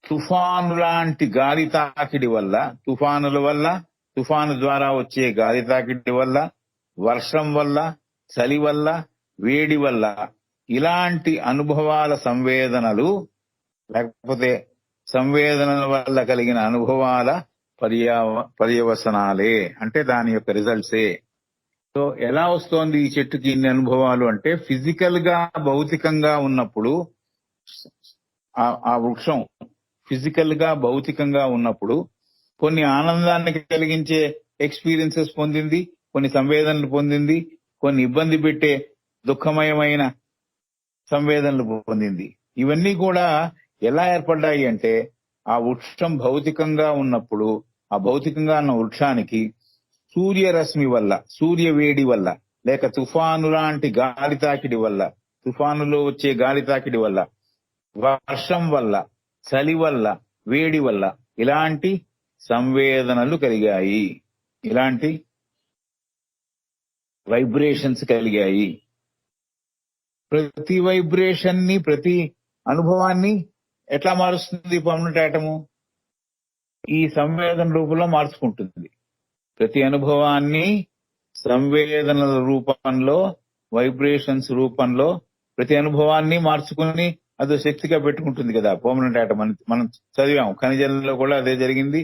[SPEAKER 3] తుఫాను లాంటి గాలి తాకిడి వల్ల, తుఫానుల వల్ల, తుఫాను ద్వారా వచ్చే గాలి తాకిడి వల్ల, వర్షం వల్ల, చలి వల్ల, వేడి వల్ల ఇలాంటి అనుభవాల సంవేదనలు లేకపోతే సంవేదనల వల్ల కలిగిన అనుభవాల పర్యవసనాలే, అంటే దాని యొక్క రిజల్ట్సే. సో ఎలా వస్తోంది ఈ చెట్టుకి ఇన్ని అనుభవాలు అంటే, ఫిజికల్ గా భౌతికంగా ఉన్నప్పుడు ఆ వృక్షం ఫిజికల్ గా భౌతికంగా ఉన్నప్పుడు కొన్ని ఆనందాన్ని కలిగించే ఎక్స్పీరియన్సెస్ పొందింది, కొన్ని సంవేదనలు పొందింది, కొన్ని ఇబ్బంది పెట్టే దుఃఖమయమైన సంవేదనలు పొందింది. ఇవన్నీ కూడా ఎలా ఏర్పడ్డాయి అంటే, ఆ వృక్షం భౌతికంగా ఉన్నప్పుడు ఆ భౌతికంగా ఉన్న వృక్షానికి సూర్యరశ్మి వల్ల, సూర్య వేడి వల్ల, లేక తుఫాను లాంటి గాలి తాకిడి వల్ల, తుఫానులో వచ్చే గాలి తాకిడి వల్ల, వర్షం వల్ల, చలి వల్ల, వేడి వల్ల ఇలాంటి సంవేదనలు కలిగాయి, ఇలాంటి వైబ్రేషన్స్ కలిగాయి. ప్రతి వైబ్రేషన్ ని, ప్రతి అనుభవాన్ని ఎట్లా మారుస్తుంది పర్మనెంట్ ఆటము? ఈ సంవేదన రూపంలో మార్చుకుంటుంది. ప్రతి అనుభవాన్ని సంవేదనల రూపంలో, వైబ్రేషన్స్ రూపంలో ప్రతి అనుభవాన్ని మార్చుకుని అదో శక్తిగా పెట్టుకుంటుంది కదా పర్మనెంట్ ఆటం అని మనం చదివాం. ఖనిజంలో కూడా అదే జరిగింది,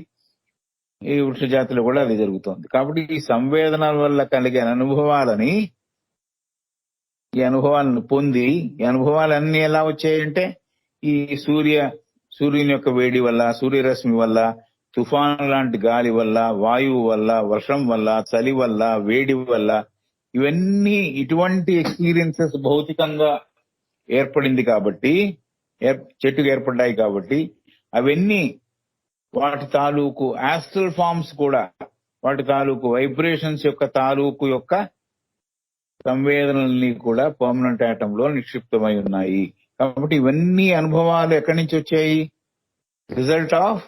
[SPEAKER 3] ఈ వృక్ష జాతిలో కూడా అదే జరుగుతోంది. కాబట్టి ఈ సంవేదనల వల్ల కలిగే అనుభవాలని, ఈ అనుభవాలను పొంది, ఈ అనుభవాలన్నీ ఎలా వచ్చాయంటే ఈ సూర్యుని యొక్క వేడి వల్ల, సూర్యరశ్మి వల్ల, తుఫాను లాంటి గాలి వల్ల, వాయువు వల్ల, వర్షం వల్ల, చలి వల్ల, వేడి వల్ల, ఇవన్నీ ఇటువంటి ఎక్స్పీరియన్సెస్ భౌతికంగా ఏర్పడింది కాబట్టి, చెట్టుకు ఏర్పడ్డాయి కాబట్టి, అవన్నీ వాటి తాలూకు ఆస్ట్రల్ ఫార్మ్స్ కూడా, వాటి తాలూకు వైబ్రేషన్స్ యొక్క తాలూకు యొక్క సంవేదనల్ని కూడా పర్మనెంట్ ఆటంలో నిక్షిప్తమై ఉన్నాయి. కాబట్టి ఇవన్నీ అనుభవాలు ఎక్కడి నుంచి వచ్చాయి? రిజల్ట్ ఆఫ్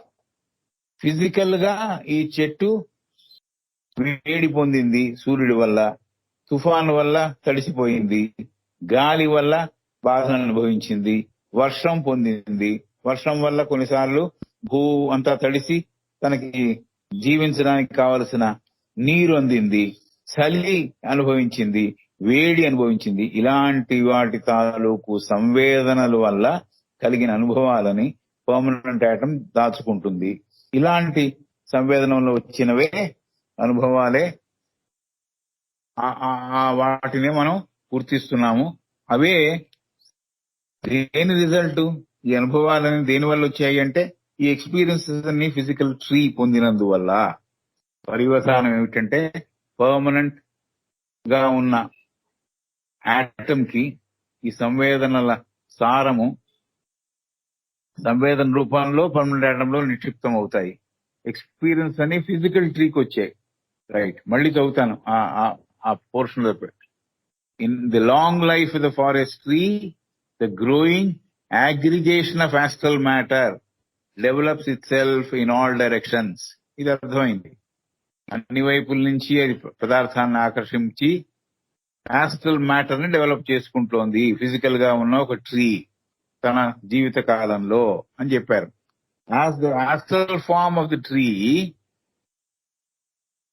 [SPEAKER 3] ఫిజికల్ గా ఈ చెట్టు వేడి పొందింది సూర్యుడి వల్ల, తుఫాను వల్ల తడిసిపోయింది, గాలి వల్ల బాధను అనుభవించింది, వర్షం పొందింది, వర్షం వల్ల కొన్నిసార్లు భూ అంతా తడిసి తనకి జీవించడానికి కావలసిన నీరు అందింది, చలి అనుభవించింది, వేడి అనుభవించింది. ఇలాంటి వాటి తాలూకు సంవేదనల వల్ల కలిగిన అనుభవాలని పర్మనెంట్ ఆటం దాచుకుంటుంది. ఇలాంటి సంవేదనలో వచ్చినవే అనుభవాలే, వాటినే మనం గుర్తిస్తున్నాము. అవే దేని రిజల్ట్? ఈ అనుభవాలని దేని వల్ల వచ్చాయి అంటే, ఈ ఎక్స్పీరియన్సెస్ అన్ని ఫిజికల్ ట్రీ పొందినందువల్ల. పర్యవసానం ఏమిటంటే, పర్మనెంట్ గా ఉన్న ఆటం కి ఈ సంవేదనల సారము సంవేదన రూపంలో పర్మనెంట్ ఆటంలో నిక్షిప్తం అవుతాయి. ఎక్స్పీరియన్స్ అని ఫిజికల్ ట్రీకి వచ్చాయి. రైట్, మళ్ళీ చదువుతాను ఆ పోర్షన్ లో. In the long life of the forest tree, the growing aggregation of astral matter develops itself in all directions. ఇది అర్థమైంది. అన్ని వైపుల నుంచి అది పదార్థాన్ని ఆకర్షించి ఆస్ట్రల్ మ్యాటర్ ని డెవలప్ చేసుకుంటోంది ఫిజికల్ గా ఉన్న ఒక ట్రీ తన జీవిత కాలంలో అని చెప్పారు. As the astral form of the tree,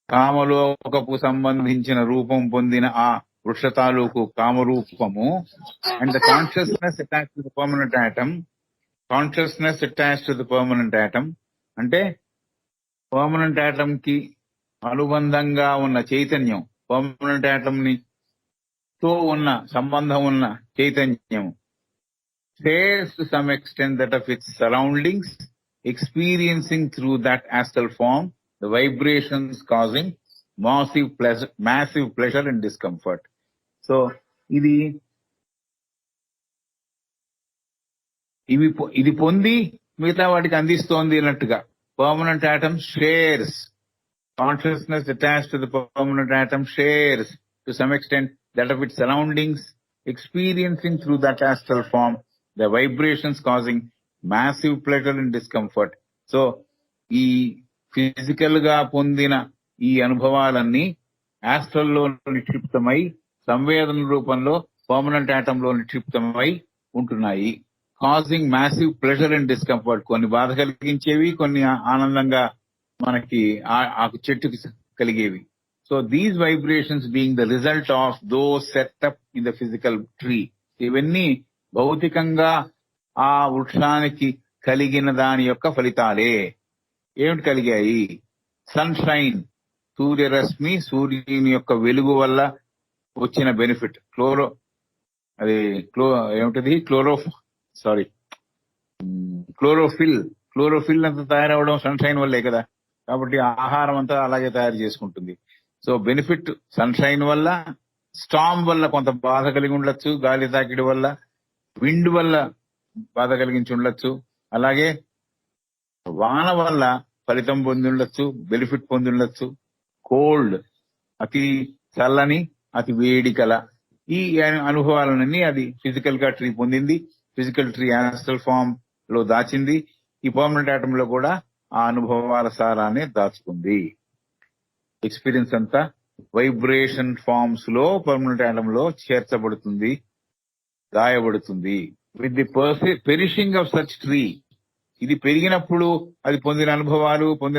[SPEAKER 3] కామలోకపు సంబంధించిన రూపం పొందిన ఆ వృక్ష తాలూకు కామరూపము, and the consciousness attached to the permanent atom, consciousness attached to the permanent atom అంటే పర్మనెంట్ ఆటం కి అనుబంధంగా ఉన్న చైతన్యం, పర్మనెంట్ ఆటం ని తో ఉన్న సంబంధం ఉన్న చైతన్యం, shares to some extent that of its surroundings, experiencing through that astral form the vibrations causing massive pleasure and discomfort. So ఇది పొంది మిగతా వాటికి అందిస్తోంది అన్నట్టుగా permanent atom shares, consciousness attached to the permanent atom shares to some extent that of its surroundings, experiencing through that astral form the vibrations causing massive pleasure and discomfort. So ఈ physical గా పొందిన ఈ అనుభవాలన్నీ astral లో నిక్షిప్తమై సంవేదన రూపంలో permanent atom లో నిక్షిప్తమై ఉంటున్నాయి. Causing massive pleasure and discomfort, కొన్ని బాధ కలిగించేవి, కొన్ని ఆనందంగా మనకి ఆ చెట్టుకి కలిగేవి. So these vibrations being the result of those set up in the physical tree. ఇవన్నీ భౌతికంగా ఆ వృక్షానికి కలిగిన దాని యొక్క ఫలితాలే. ఏమిటి కలిగాయి? సన్షైన్, సూర్యరశ్మి, సూర్యుని యొక్క వెలుగు వల్ల వచ్చిన బెనిఫిట్. క్లోరోఫిల్ అంతా తయారవడం సన్షైన్ వల్లే కదా. కాబట్టి ఆహారం అంతా అలాగే తయారు చేసుకుంటుంది. సో బెనిఫిట్ సన్షైన్ వల్ల, స్టామ్ వల్ల కొంత బాధ కలిగి ఉండొచ్చు, గాలి తాకిడి వల్ల, విండ్ వల్ల బాధ కలిగించి ఉండొచ్చు, అలాగే వాన వల్ల ఫలితం పొంది ఉండొచ్చు, బెనిఫిట్ పొంది ఉండొచ్చు. కోల్డ్, అతి చల్లని, అతి వేడి కల, ఈ అనుభవాలన్నీ అది ఫిజికల్ గా ట్రీ పొందింది. ఫిజికల్ ట్రీ యాస్ట్రల్ ఫామ్ లో దాచింది. ఈ పర్మనెంట్ ఆటమ్ లో కూడా ఆ అనుభవాల సారాన్ని దాచుకుంది. ఎక్స్పీరియన్స్ అంతా వైబ్రేషన్ ఫార్మ్స్ లో పర్మనెంట్ ఆటమ్ లో చేర్చబడుతుంది, దాయబడుతుంది. With the perishing of such tree, ఇది పెరిగినప్పుడు అది పొందిన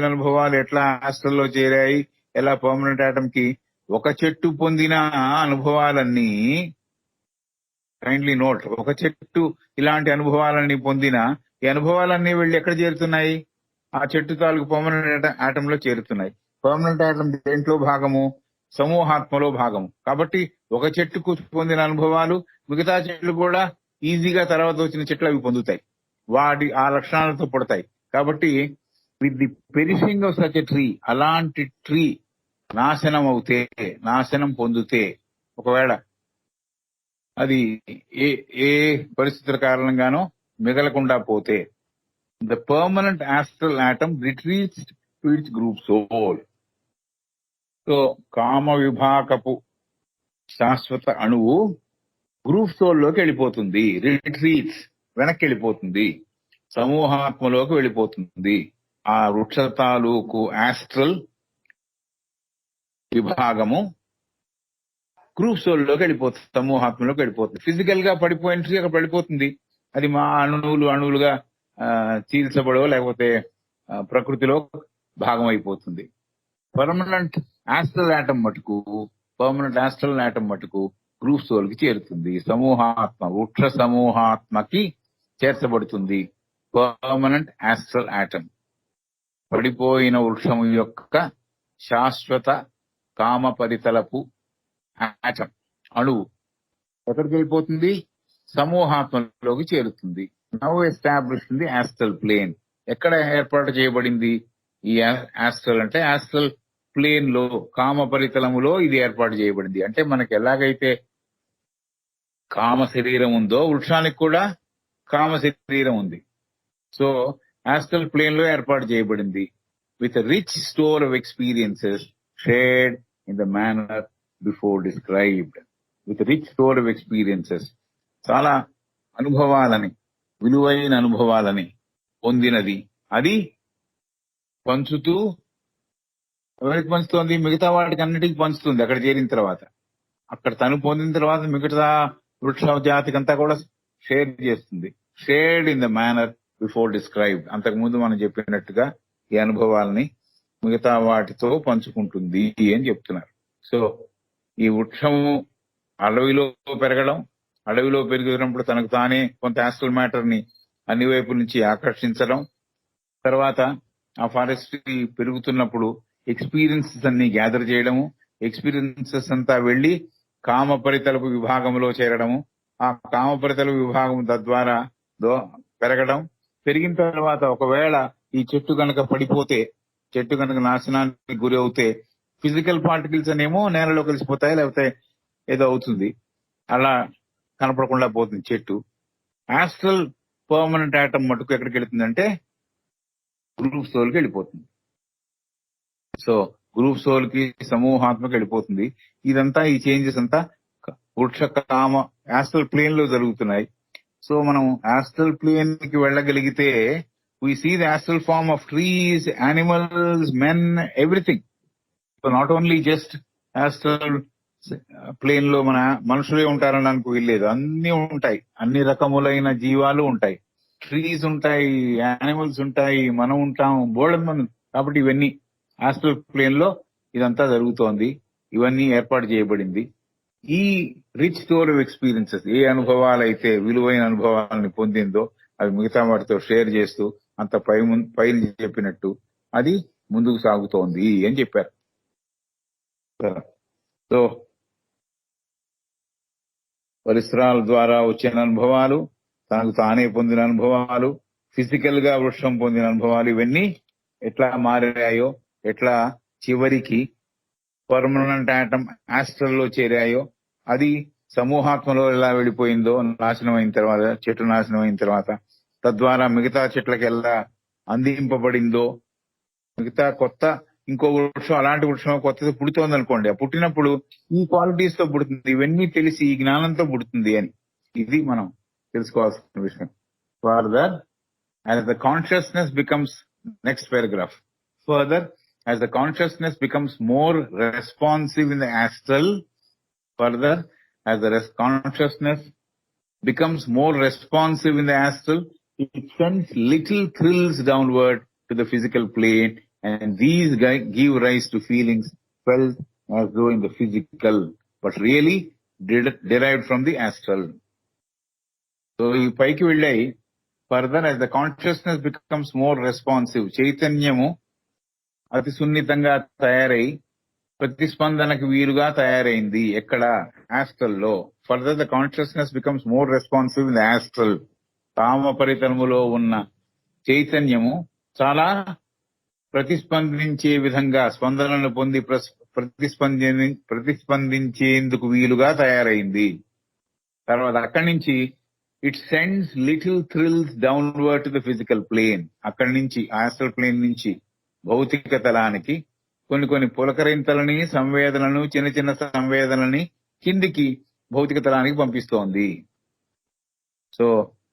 [SPEAKER 3] అనుభవాలు ఎట్లా ఆస్ట్రల్ లో చేరాయి, ఎలా పర్మనెంట్ ఆటమ్ కి ఒక చెట్టు పొందిన అనుభవాలన్నీ, కైండ్లీ నోట్, ఒక చెట్టు ఇలాంటి అనుభవాలన్నీ పొందిన ఈ అనుభవాలన్నీ వెళ్ళి ఎక్కడ చేరుతున్నాయి? ఆ చెట్టు తాలూకు పర్మనెంట్ ఆటమ్ లో చేరుతున్నాయి. పర్మనెంట్ ఆటమ్ దేంట్లో భాగము? సమూహాత్మలో భాగము. కాబట్టి ఒక చెట్టుకు పొందిన అనుభవాలు మిగతా చెట్లు కూడా ఈజీగా తర్వాత వచ్చిన చెట్లు అవి పొందుతాయి, వాటి ఆ లక్షణాలతో పుడతాయి. కాబట్టి with the perishing of such a tree, అలాంటి ట్రీ నాశనం పొందితే, ఒకవేళ అది ఏ పరిస్థితుల కారణంగానో మిగలకుండా పోతే, the permanent astral atom retreats to its group soul. So కామ విభాగపు శాశ్వత అణువు గ్రూప్ సోల్ లోకి వెళ్ళిపోతుంది, రిట్రీట్స్, వెనక్కి వెళ్ళిపోతుంది, సమూహాత్మలోకి వెళ్ళిపోతుంది. ఆ వృక్ష తాలూకు ఆస్ట్రల్ విభాగము గ్రూప్ సోల్ లోకి వెళ్ళిపోతుంది, సమూహాత్మలోకి వెళ్ళిపోతుంది. ఫిజికల్ గా పడిపోయిన ట్రీ అక్కడ పడిపోతుంది. అది మా అణువులుగా చీల్చబడో లేకపోతే ప్రకృతిలో భాగం అయిపోతుంది. పర్మనెంట్ ఆస్ట్రల్ ఆటమ్ మటుకు గ్రూప్ సోల్ కి చేరుతుంది. వృక్ష సమూహాత్మకి చేర్చబడుతుంది పర్మనెంట్ ఆస్ట్రల్ ఆటమ్. పడిపోయిన వృక్షం యొక్క శాశ్వత కామ పరితలపు ఆటమ్, అణువు ఎక్కడికి వెళ్ళిపోతుంది? సమూహాత్మలోకి చేరుతుంది. Now establish the astral plane. ఎక్కడ ఏర్పాటు చేయబడింది ఈ ఆస్ట్రల్ అంటే? ఆస్ట్రల్ ప్లేన్ లో, కామ పరితలములో ఇది ఏర్పాటు చేయబడింది. అంటే మనకి ఎలాగైతే కామ శరీరం ఉందో వృక్షానికి కూడా కామ శరీరం ఉంది. సో ఆస్ట్రల్ ప్లేన్ లో ఏర్పాటు చేయబడింది. With rich store of experiences shared in the manner before described. With rich store of experiences, చాలా విలువైన అనుభవాలని పొందినది. అది పంచుతూ, ఎవరికి పంచుతోంది? మిగతా వాటికి అన్నిటికీ పంచుతుంది. అక్కడ చేరిన తర్వాత, అక్కడ తను పొందిన తర్వాత మిగతా వృక్ష జాతికంతా కూడా షేర్ చేస్తుంది. Shared in the manner before described. అంతకు ముందు మనం చెప్పినట్టుగా ఈ అనుభవాలని మిగతా వాటితో పంచుకుంటుంది అని చెప్తున్నారు. సో ఈ వృక్షము అడవిలో పెరిగినప్పుడు తనకు తానే కొంత ఆస్ట్రల్ మ్యాటర్ ని అన్ని వైపుల నుంచి ఆకర్షించడం, తర్వాత ఆ ఫారెస్ట్ పెరుగుతున్నప్పుడు ఎక్స్పీరియన్సెస్ అన్ని గ్యాదర్ చేయడము, ఎక్స్పీరియన్సెస్ అంతా వెళ్లి కామపరితలపు విభాగంలో చేరడము, ఆ కామపరితలపు విభాగం తద్వారా పెరగడం. పెరిగిన తర్వాత ఒకవేళ ఈ చెట్టు కనుక పడిపోతే, చెట్టు కనుక నాశనానికి గురి అవుతే, ఫిజికల్ పార్టికల్స్ అనేమో నేలలో కలిసిపోతాయి, లేకపోతే ఏదో అవుతుంది, అలా కనపడకుండా పోతుంది చెట్టు. ఆస్ట్రల్ పర్మనెంట్ ఆటమ్ మటుకు ఎక్కడికి వెళుతుందంటే గ్రూప్ సోల్ కి వెళ్ళిపోతుంది. సో గ్రూప్ సోల్ కి, సమూహాత్మకి వెళ్ళిపోతుంది. ఇదంతా, ఈ చేంజెస్ అంతా వృక్ష కామ ఆస్ట్రల్ ప్లేన్ లో జరుగుతున్నాయి. సో మనం ఆస్ట్రల్ ప్లేన్ కి వెళ్ళగలిగితే we see the astral form of trees, animals, men, everything. So not only just astral plane లో మన మనుషులే ఉంటారని అనుకోలేదు, అన్ని ఉంటాయి, అన్ని రకములైన జీవాలు ఉంటాయి, ట్రీస్ ఉంటాయి, యానిమల్స్ ఉంటాయి, మనం ఉంటాం, బోల్డ్ మంది. కాబట్టి ఇవన్నీ ఆస్ట్రల్ ప్లేన్ లో ఇదంతా జరుగుతోంది, ఇవన్నీ ఏర్పాటు చేయబడింది. ఈ రిచ్ స్టోర్ ఆఫ్ ఎక్స్పీరియన్సెస్, ఏ అనుభవాలైతే విలువైన అనుభవాలని పొందిందో అవి మిగతా వాటితో షేర్ చేస్తూ అంత పైలు చెప్పినట్టు అది ముందుకు సాగుతోంది అని చెప్పారు. సో పరిసరాల ద్వారా వచ్చిన అనుభవాలు, తనకు తానే పొందిన అనుభవాలు, ఫిజికల్ గా వృక్షం పొందిన అనుభవాలు, ఇవన్నీ ఎట్లా మారాయో, ఎట్లా చివరికి పర్మనెంట్ ఆటమ్ ఆస్ట్రల్ లో చేరాయో, అది సమూహాత్మలో ఎలా వెళ్ళిపోయిందో నాశనం అయిన తర్వాత, చెట్టు నాశనం అయిన తర్వాత, తద్వారా మిగతా చెట్లకి ఎలా అందింపబడిందో, మిగతా కొత్త ఇంకో వృక్షం అలాంటి వృక్షం కొత్తది పుడుతోంది అనుకోండి, ఆ పుట్టినప్పుడు ఈ క్వాలిటీస్ తో పుడుతుంది, ఇవన్నీ తెలిసి ఈ జ్ఞానంతో పుడుతుంది అని. ఇది మనం తెలుసుకోవాల్సిన విషయం. Further as the consciousness becomes, next paragraph, further as the consciousness becomes more responsive in the astral, further as the consciousness becomes more responsive in the astral, it sends little thrills downward to the physical plane, and these give rise to feelings felt as though in the physical but really derived from the astral. So ఈ పైకి వెళ్ళాయి. Further, as the consciousness becomes more responsive, చైతన్యము అతి సున్నితంగా తయారై ప్రతిస్పందనకు వీలుగా తయారైంది. ఎక్కడ? ఆస్ట్రల్ లో. Further the consciousness becomes more responsive in the astral. కామపరితలములో ఉన్న చైతన్యము చాలా ప్రతిస్పందించే విధంగా, స్పందనను పొంది ప్రతిస్పందించేందుకు వీలుగా తయారైంది. తర్వాత అక్కడి నుంచి it sends little thrills downward to the physical plane. అక్కడి నుంచి ఆస్ట్రల్ ప్లేన్ నుంచి భౌతిక తలానికి కొన్ని పులకరింతలని, సంవేదనలను, చిన్న చిన్న సంవేదనని కిందికి భౌతిక తలానికి పంపిస్తోంది. So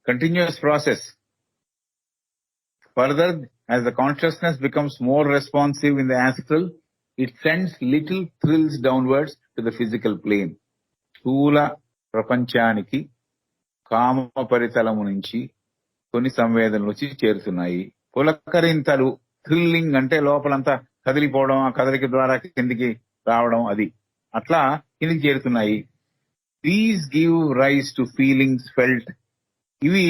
[SPEAKER 3] continuous process. Further as the consciousness becomes more responsive in the astral, it sends little thrills downwards to the physical plane. స్థూల ప్రపంచానికి కామ పరితలము నుంచి కొన్ని సంవేదనలు వచ్చి చేరుతున్నాయి. పులకరింతలు, థ్రిల్లింగ్ అంటే లోపలంతా కదిలిపోవడం, ఆ కదలిక ద్వారా కిందికి రావడం, అది అట్లా కిందికి చేరుతున్నాయి. These give rise to feelings felt. ఇవి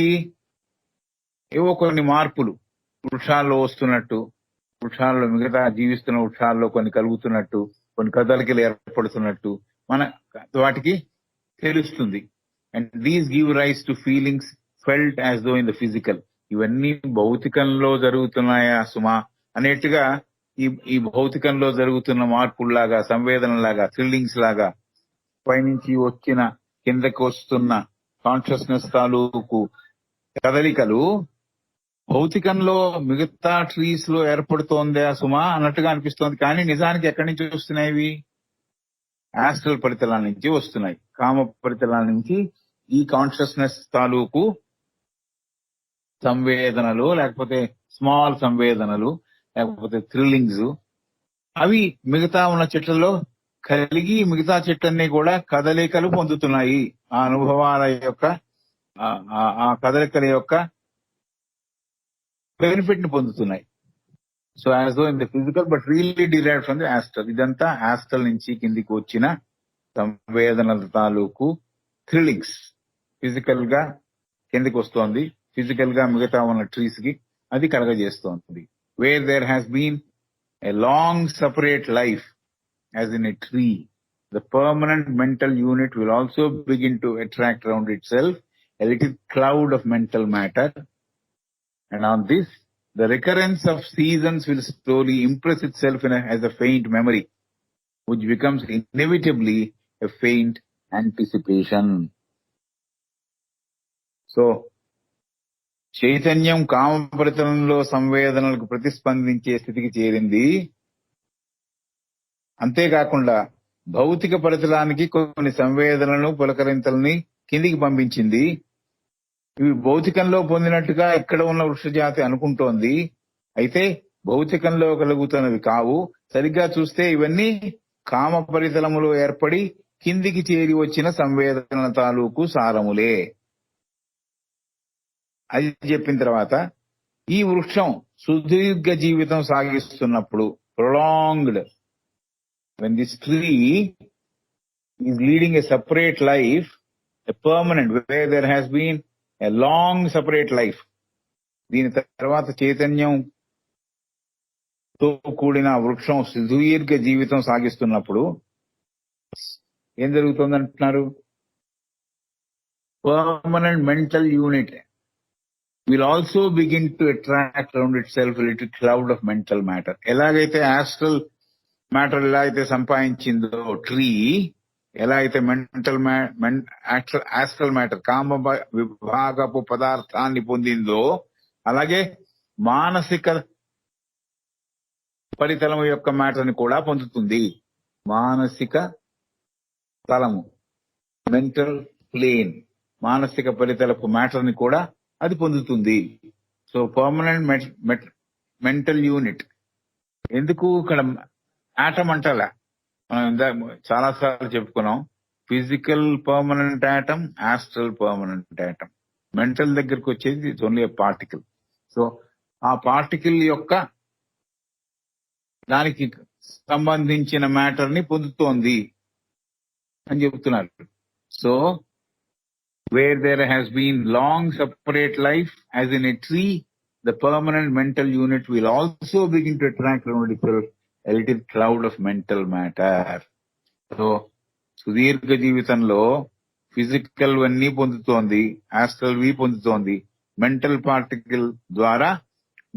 [SPEAKER 3] ఏవో కొన్ని మార్పులు వృక్షాల్లో వస్తున్నట్టు, వృక్షాల్లో మిగతా జీవిస్తున్న వృక్షాల్లో కొన్ని కలుగుతున్నట్టు, కొన్ని కదలికలు ఏర్పడుతున్నట్టు మన వాటికి తెలుస్తుంది. And these give rise to feelings felt as though in the physical. ఇవన్నీ భౌతికంలో జరుగుతున్నాయా సుమా అనేట్టుగా ఈ భౌతికంలో జరుగుతున్న మార్పుల్లాగా, సంవేదనలాగా, థ్రిల్లింగ్స్ లాగా పైనుంచి వచ్చిన కిందకి వస్తున్న కాన్షియస్నెస్ తాలూకు కదలికలు భౌతికంలో మిగతా ట్రీస్ లో ఏర్పడుతోందా సుమా అన్నట్టుగా అనిపిస్తోంది. కానీ నిజానికి ఎక్కడి నుంచి వస్తున్నాయి? ఆస్ట్రల్ పరితలాల నుంచి వస్తున్నాయి. కామ పరితలాల నుంచి ఈ కాన్షియస్నెస్ తాలూకు సంవేదనలు, లేకపోతే స్మాల్ సంవేదనలు, లేకపోతే థ్రిల్లింగ్స్, అవి మిగతా ఉన్న చెట్లలో కలిగి మిగతా చెట్లన్నీ కూడా కదలికలు పొందుతున్నాయి. ఆ అనుభవాల యొక్క, ఆ కదలికల యొక్క బెనిఫిట్ ని పొందుతున్నాయి. So as though in the physical but really derived from the astral. ఇదంతా ఆస్ట్రల్ నుంచి కిందికి వచ్చిన సంవేదనల తాలూకు థ్రిల్లింగ్స్. ఫిజికల్ గా కిందికి వస్తోంది, ఫిజికల్ గా మిగతా ఉన్న ట్రీస్ కి అది కలగజేస్తోంది. Where there has been a long separate life as in a tree, the permanent mental unit will also begin to attract around itself a little cloud of mental matter. And on this, the recurrence of seasons will slowly impress itself as a faint memory, which becomes inevitably a faint anticipation. So, చైతన్యం కామపరితలంలో సంవేదనలకు ప్రతిస్పందించే స్థితికి చేరింది. అంతేకాకుండా భౌతిక పరితలానికి కొన్ని సంవేదనలను, పులకరింతల్ని కిందికి పంపించింది. ఇవి భౌతికంలో పొందినట్టుగా ఇక్కడ ఉన్న వృక్షజాతి అనుకుంటోంది. అయితే భౌతికంలో కలుగుతున్నవి కావు. సరిగ్గా చూస్తే ఇవన్నీ కామ పరితలములో ఏర్పడి కిందికి చేరి వచ్చిన సంవేదన తాలూకు సారములే. అది చెప్పిన తర్వాత ఈ వృక్షం సుదీర్ఘ జీవితం సాగిస్తున్నప్పుడు, prolonged when this tree is leading a separate life, a permanent, where there has been a long separate life. దీని తర్వాత చైతన్యంతో కూడిన వృక్షం సుదీర్ఘ జీవితం సాగిస్తున్నప్పుడు ఏం జరుగుతుంది అంటున్నారు? Permanent mental unit will also begin to attract around itself a little cloud of mental matter. ఎలాగైతే ఆస్ట్రల్ మ్యాటర్ ఎలా అయితే సంపాదించిందో ట్రీ, ఎలా అయితే ఆస్ట్రల్ మ్యాటర్ కామ విభాగపు పదార్థాన్ని పొందిందో, అలాగే మానసిక పరితలము యొక్క మ్యాటర్ని కూడా పొందుతుంది. మానసిక తలము, మెంటల్ ప్లేన్, మానసిక పరితలపు మ్యాటర్ ని కూడా అది పొందుతుంది. So permanent mental unit. ఎందుకు ఇక్కడ ఆటం అంటారా? మనం చాలా సార్లు చెప్పుకున్నాం, physical permanent atom, astral permanent atom. Mental దగ్గరకు వచ్చేది ఇట్స్ ఓన్లీ పార్టికల్. సో ఆ పార్టికల్ యొక్క దానికి సంబంధించిన మ్యాటర్ ని పొందుతోంది అని చెబుతున్నారు. So where there has been long separate life, as in a tree, the permanent mental unit will also begin to attract around itself a little cloud of mental matter. So, సుదీర్ఘ జీవితంలో physical అన్ని పొందుతోంది, astral వి పొందుతోంది, mental particle ద్వారా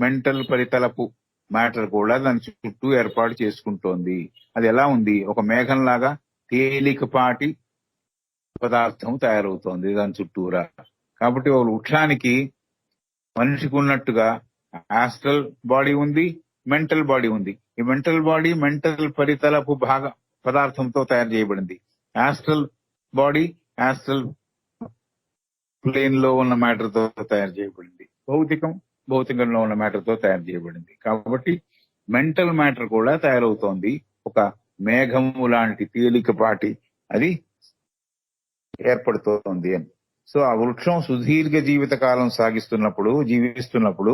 [SPEAKER 3] mental పరితలపు matter కూడా దాని చుట్టూ ఏర్పాటు చేసుకుంటోంది. అది ఎలా ఉంది? ఒక మేఘంలాగా తేలికపాటి పదార్థం తయారవుతోంది దాని చుట్టూరా. కాబట్టి ఒక వృక్షానికి మనిషికి ఉన్నట్టుగా ఆస్ట్రల్ బాడీ ఉంది, మెంటల్ బాడీ ఉంది. ఈ మెంటల్ బాడీ మెంటల్ పరితలపు పదార్థంతో తయారు చేయబడింది. ఆస్ట్రల్ బాడీ ఆస్ట్రల్ ప్లేన్ లో ఉన్న మ్యాటర్ తో తయారు చేయబడింది. భౌతికంలో ఉన్న మ్యాటర్ తో తయారు చేయబడింది. కాబట్టి మెంటల్ మ్యాటర్ కూడా తయారవుతోంది. ఒక మేఘము లాంటి తేలికపాటి అది ఏర్పడుతోంది అని. సో ఆ వృక్షం సుదీర్ఘ జీవిత కాలం జీవిస్తున్నప్పుడు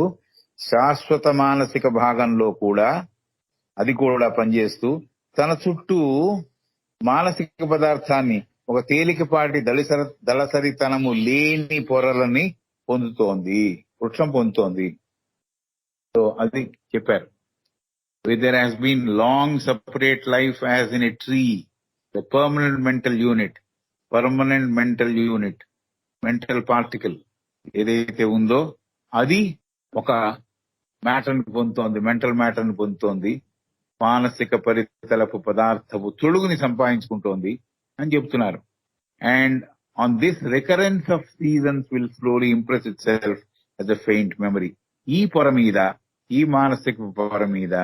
[SPEAKER 3] శాశ్వత మానసిక భాగంలో కూడా అది కూడా పనిచేస్తూ తన చుట్టూ మానసిక పదార్థాన్ని, ఒక తేలికపాటి దళసరితనము లేని పొరలని పొందుతోంది, వృక్షం పొందుతోంది. సో అది చెప్పారు. There has been long separate life as in a tree, the permanent mental unit, mental particle ఏదైతే ఉందో అది ఒక మ్యాటర్ ని పొందుతోంది, మెంటల్ మ్యాటర్ ని పొందుతోంది, మానసిక పరితలపు పదార్థపు తొడుగుని సంపాదించుకుంటోంది అని చెప్తున్నారు. And on this recurrence of seasons will slowly impress itself as a faint memory. ఈ పొర మీద, ఈ మానసిక పొర మీద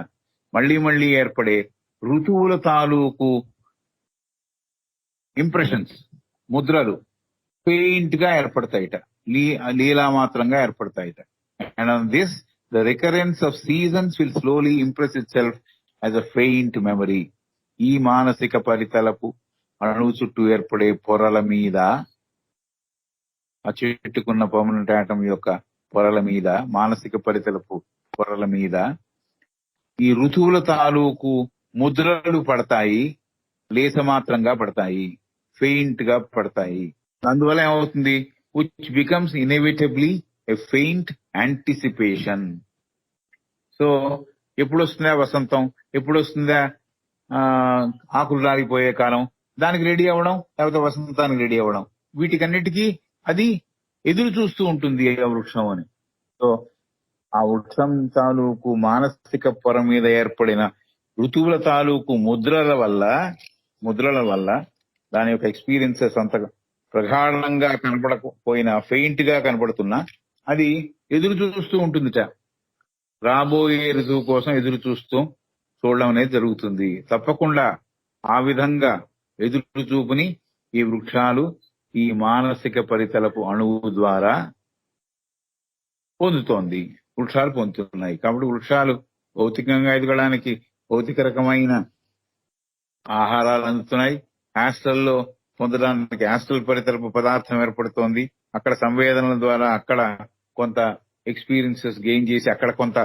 [SPEAKER 3] మళ్ళీ ఏర్పడే ఋతువుల తాలూకు ఇంప్రెషన్స్, ముద్రలు పెయింట్ గా ఏర్పడతాయిట, లీలామాత్రంగా ఏర్పడతాయిట. And on this the recurrence of seasons will slowly impress itself as a faint memory. ఈ మానసిక పరితలపు అణువు చుట్టూ ఏర్పడే పొరల మీద, ఆ చెట్టుకున్న పర్మనెంట్ ఆటం యొక్క పొరల మీద, మానసిక పరితలపు పొరల మీద ఈ ఋతువుల తాలూకు ముద్రలు పడతాయి, లేసమాత్రంగా పడతాయి, ఫెయింట్ గా పడతాయి. అందువల్ల ఏమవుతుంది? Which becomes ఇన్ఎవిటబుల్లీ a faint anticipation. So ఎప్పుడు వస్తుందా వసంతం, ఎప్పుడు వస్తుందా ఆకులు రాలిపోయే కాలం, దానికి రెడీ అవ్వడం, లేకపోతే వసంతానికి రెడీ అవ్వడం, వీటికన్నిటికీ అది ఎదురు చూస్తూ ఉంటుంది ఆ వృక్షం అని. సో ఆ వృక్షం తాలూకు మానసిక పొర మీద ఏర్పడిన ఋతువుల తాలూకు ముద్రల వల్ల దాని యొక్క ఎక్స్పీరియన్సెస్ అంత ప్రగాఢంగా కనపడకపోయినా, ఫెయింట్ గా కనపడుతున్నా అది ఎదురు చూస్తూ ఉంటుందిట. రాబోయే ఋతువు కోసం ఎదురు చూడడం అనేది జరుగుతుంది. తప్పకుండా ఆ విధంగా ఎదురు చూపుని ఈ వృక్షాలు ఈ మానసిక పరితలపు అణువు ద్వారా వృక్షాలు పొందుతున్నాయి. కాబట్టి వృక్షాలు భౌతికంగా ఎదగడానికి భౌతిక రకమైన ఆహారాలు అందుతున్నాయి. ఆస్ట్రల్లో పొందడానికి ఆస్ట్రల్ పరితలపు పదార్థం ఏర్పడుతోంది. అక్కడ సంవేదనల ద్వారా అక్కడ కొంత ఎక్స్పీరియన్సెస్ గెయిన్ చేసి, అక్కడ కొంత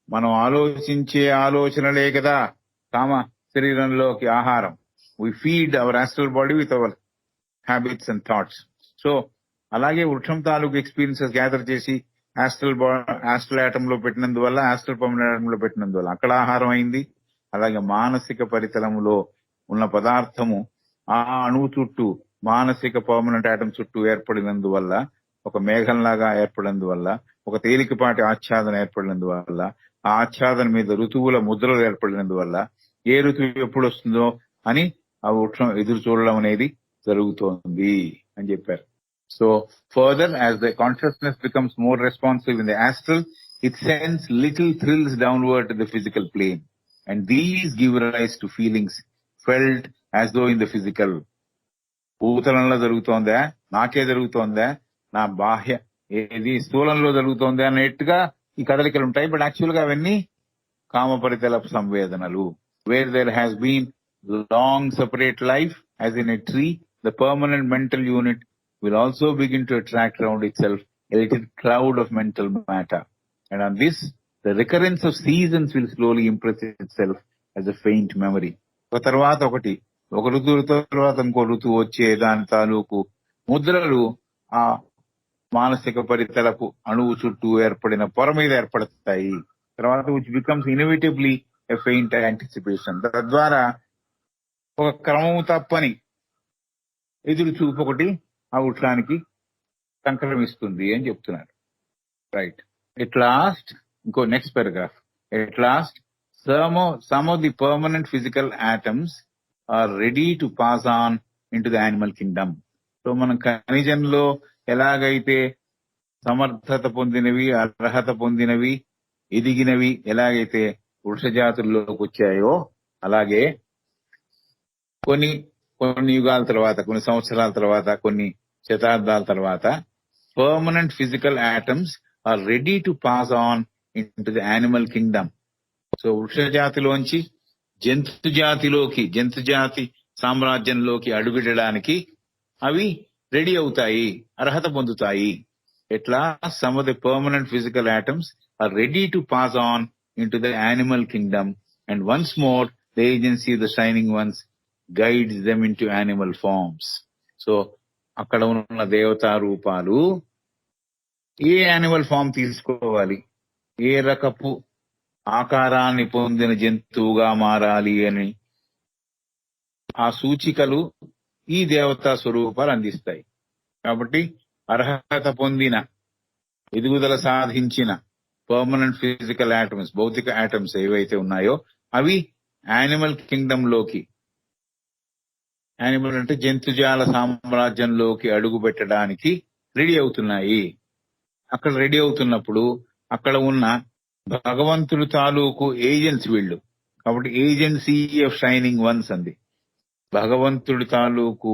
[SPEAKER 3] మనం ఆలోచించే ఆలోచనలే కదా కామ శరీరంలోకి ఆహారం. We feed our astral body with our habits and thoughts. So అలాగే వృక్షం తాలూకు ఎక్స్పీరియన్సెస్ గ్యాదర్ చేసి ఆస్ట్రల్ ఆటమ్ లో పెట్టినందువల్ల, ఆస్ట్రల్ పర్మనెంట్ ఆటమ్ లో పెట్టినందువల్ల అక్కడ ఆహారం అయింది. అలాగే మానసిక పరితలములో ఉన్న పదార్థము ఆ అణువు చుట్టూ, మానసిక పర్మనెంట్ ఆటమ్ చుట్టూ ఏర్పడినందువల్ల, ఒక మేఘంలాగా ఏర్పడినందువల్ల, ఒక తేలికపాటి ఆచ్ఛాదన ఏర్పడినందువల్ల, ఆ ఆచ్ఛాదన మీద ఋతువుల ముద్రలు ఏర్పడినందువల్ల ఏ ఋతువు ఎప్పుడు వస్తుందో అని ఆ వృక్షం ఎదురు చూడడం అనేది జరుగుతోంది అని చెప్పారు. So further, as the consciousness becomes more responsive in the astral, it sends little thrills downward to the physical plane, and these give rise to feelings felt as though in the physical. భూతలంలో జరుగుతోందా, నాకే జరుగుతోందా, నా బాహ్య ఏది స్థూలంలో జరుగుతోందా అన్నట్టుగా ఈ కదలికలు ఉంటాయి. బట్ యాక్చువల్ గా అవన్నీ కామపరితల సంవేదనలు. Where there has been long separate life, as in a tree, the permanent mental unit will also begin to attract around itself a little cloud of mental matter. And on this, the recurrence of seasons will slowly impress itself as a faint memory. ఒక తర్వాత ఒకటి, ఒక ఋతువు తర్వాత ఇంకో ఋతువు వచ్చే దాని తాలూకు ముద్రలు ఆ మానసిక పరితలపు అణువు చుట్టూ ఏర్పడిన పొర మీద ఏర్పడతాయి. తర్వాత which becomes inevitably a faint anticipation. తద్వారా ఒక క్రమము తప్పని ఎదురు చూపు ఒకటి ఆ వృక్షానికి సంక్రమిస్తుంది అని చెప్తున్నారు. రైట్. ఎట్ లాస్ట్, ఇంకో next paragraph. At last some of the permanent physical atoms are ready to pass on into the animal kingdom. So మనం ఖనిజంలో ఎలాగైతే సమర్థత పొందినవి, అర్హత పొందినవి, ఎదిగినవి ఎలాగైతే వృక్ష జాతుల్లోకి వచ్చాయో, అలాగే కొన్ని యుగాల తర్వాత, కొన్ని సంవత్సరాల తర్వాత, కొన్ని శతాబ్దాల తర్వాత permanent physical atoms are ready to pass on into the animal kingdom. So వృక్ష జాతిలోంచి జంతు జాతి సామ్రాజ్యంలోకి అడుగుపెట్టడానికి అవి రెడీ అవుతాయి, అర్హత పొందుతాయి. ఎట్లా? Some of the permanent physical atoms are ready to pass on into the animal kingdom, and once more the agency the shining ones guides them into animal forms. So అక్కడ ఉన్న దేవతా రూపాలు ఏ animal form తీసుకోవాలి, ఏ రకపు ఆకారాన్ని పొందిన జంతువుగా మారాలి అని ఆ సూచికలు ఈ దేవతా స్వరూపాలు అందిస్తాయి. కాబట్టి అర్హత పొందిన, ఎదుగుదల సాధించిన పర్మనెంట్ ఫిజికల్ ఆటమ్స్, భౌతిక ఆటమ్స్ ఏవైతే ఉన్నాయో అవి యానిమల్ కింగ్డమ్ లోకి, యానిమల్ అంటే జంతుజాల సామ్రాజ్యంలోకి అడుగు పెట్టడానికి రెడీ అవుతున్నాయి. అక్కడ రెడీ అవుతున్నప్పుడు అక్కడ ఉన్న భగవంతుడు తాలూకు ఏజెంట్స్ వీళ్ళు. కాబట్టి ఏజెన్సీ ఆఫ్ షైనింగ్ వన్స్ అంది. భగవంతుడి తాలూకు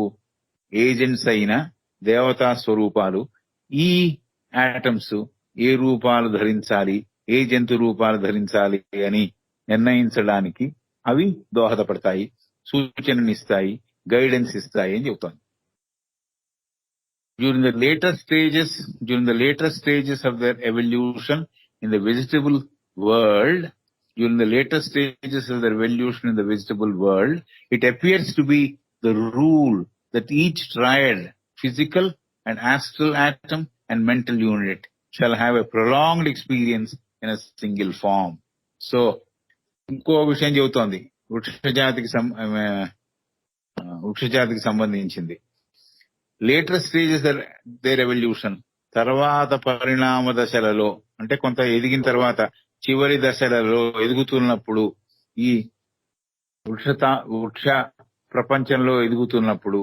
[SPEAKER 3] ఏజెంట్స్ అయిన దేవతా స్వరూపాలు ఈ ఆటమ్స్ ఏ రూపాలు ధరించాలి, ఏ జంతు రూపాలు ధరించాలి అని నిర్ణయించడానికి అవి దోహదపడతాయి, సూచననిస్తాయి, గైడెన్స్ ఇస్తాయి అని చెబుతాను. During the later stages of their evolution in the vegetable world, it appears to be the rule that each triad, physical and astral atom and mental unit, shall have a prolonged experience in a single form. So, ఇంకో విషయం చెబుతోంది వృక్ష జాతికి సంబంధించింది. Later stages there evolution, తర్వాత పరిణామ దశలలో, అంటే కొంత ఎదిగిన తర్వాత చివరి దశలలో ఎదుగుతున్నప్పుడు, ఈ వృక్ష ప్రపంచంలో ఎదుగుతున్నప్పుడు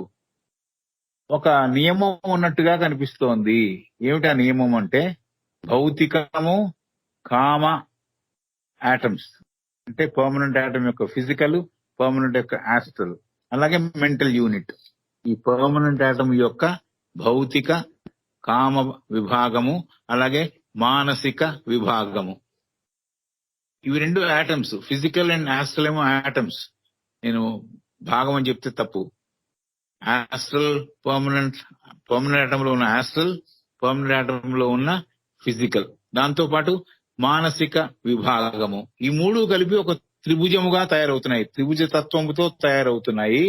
[SPEAKER 3] ఒక నియమం ఉన్నట్టుగా కనిపిస్తోంది. ఏమిటా నియమం అంటే భౌతికము, కామ ఆటమ్స్ అంటే పర్మనెంట్ ఆటమ్ యొక్క ఫిజికల్, పర్మనెంట్ యొక్క ఆస్ట్రల్, అలాగే మెంటల్ యూనిట్. ఈ పర్మనెంట్ ఆటమ్ యొక్క భౌతిక, కామ విభాగము, అలాగే మానసిక విభాగము, ఇవి రెండు ఆటమ్స్. ఫిజికల్ అండ్ ఆస్ట్రల్ ఏమో ఆటమ్స్, నేను భాగం అని చెప్తే తప్పు. ఆస్ట్రల్ పర్మనెంట్ ఆటమ్ లో ఉన్న ఆస్ట్రల్, పర్మనెంట్ ఆటమ్ లో ఉన్న ఫిజికల్, దాంతో పాటు మానసిక విభాగము, ఈ మూడు కలిపి ఒక త్రిభుజముగా తయారవుతున్నాయి, త్రిభుజ తత్వముతో తయారవుతున్నాయి.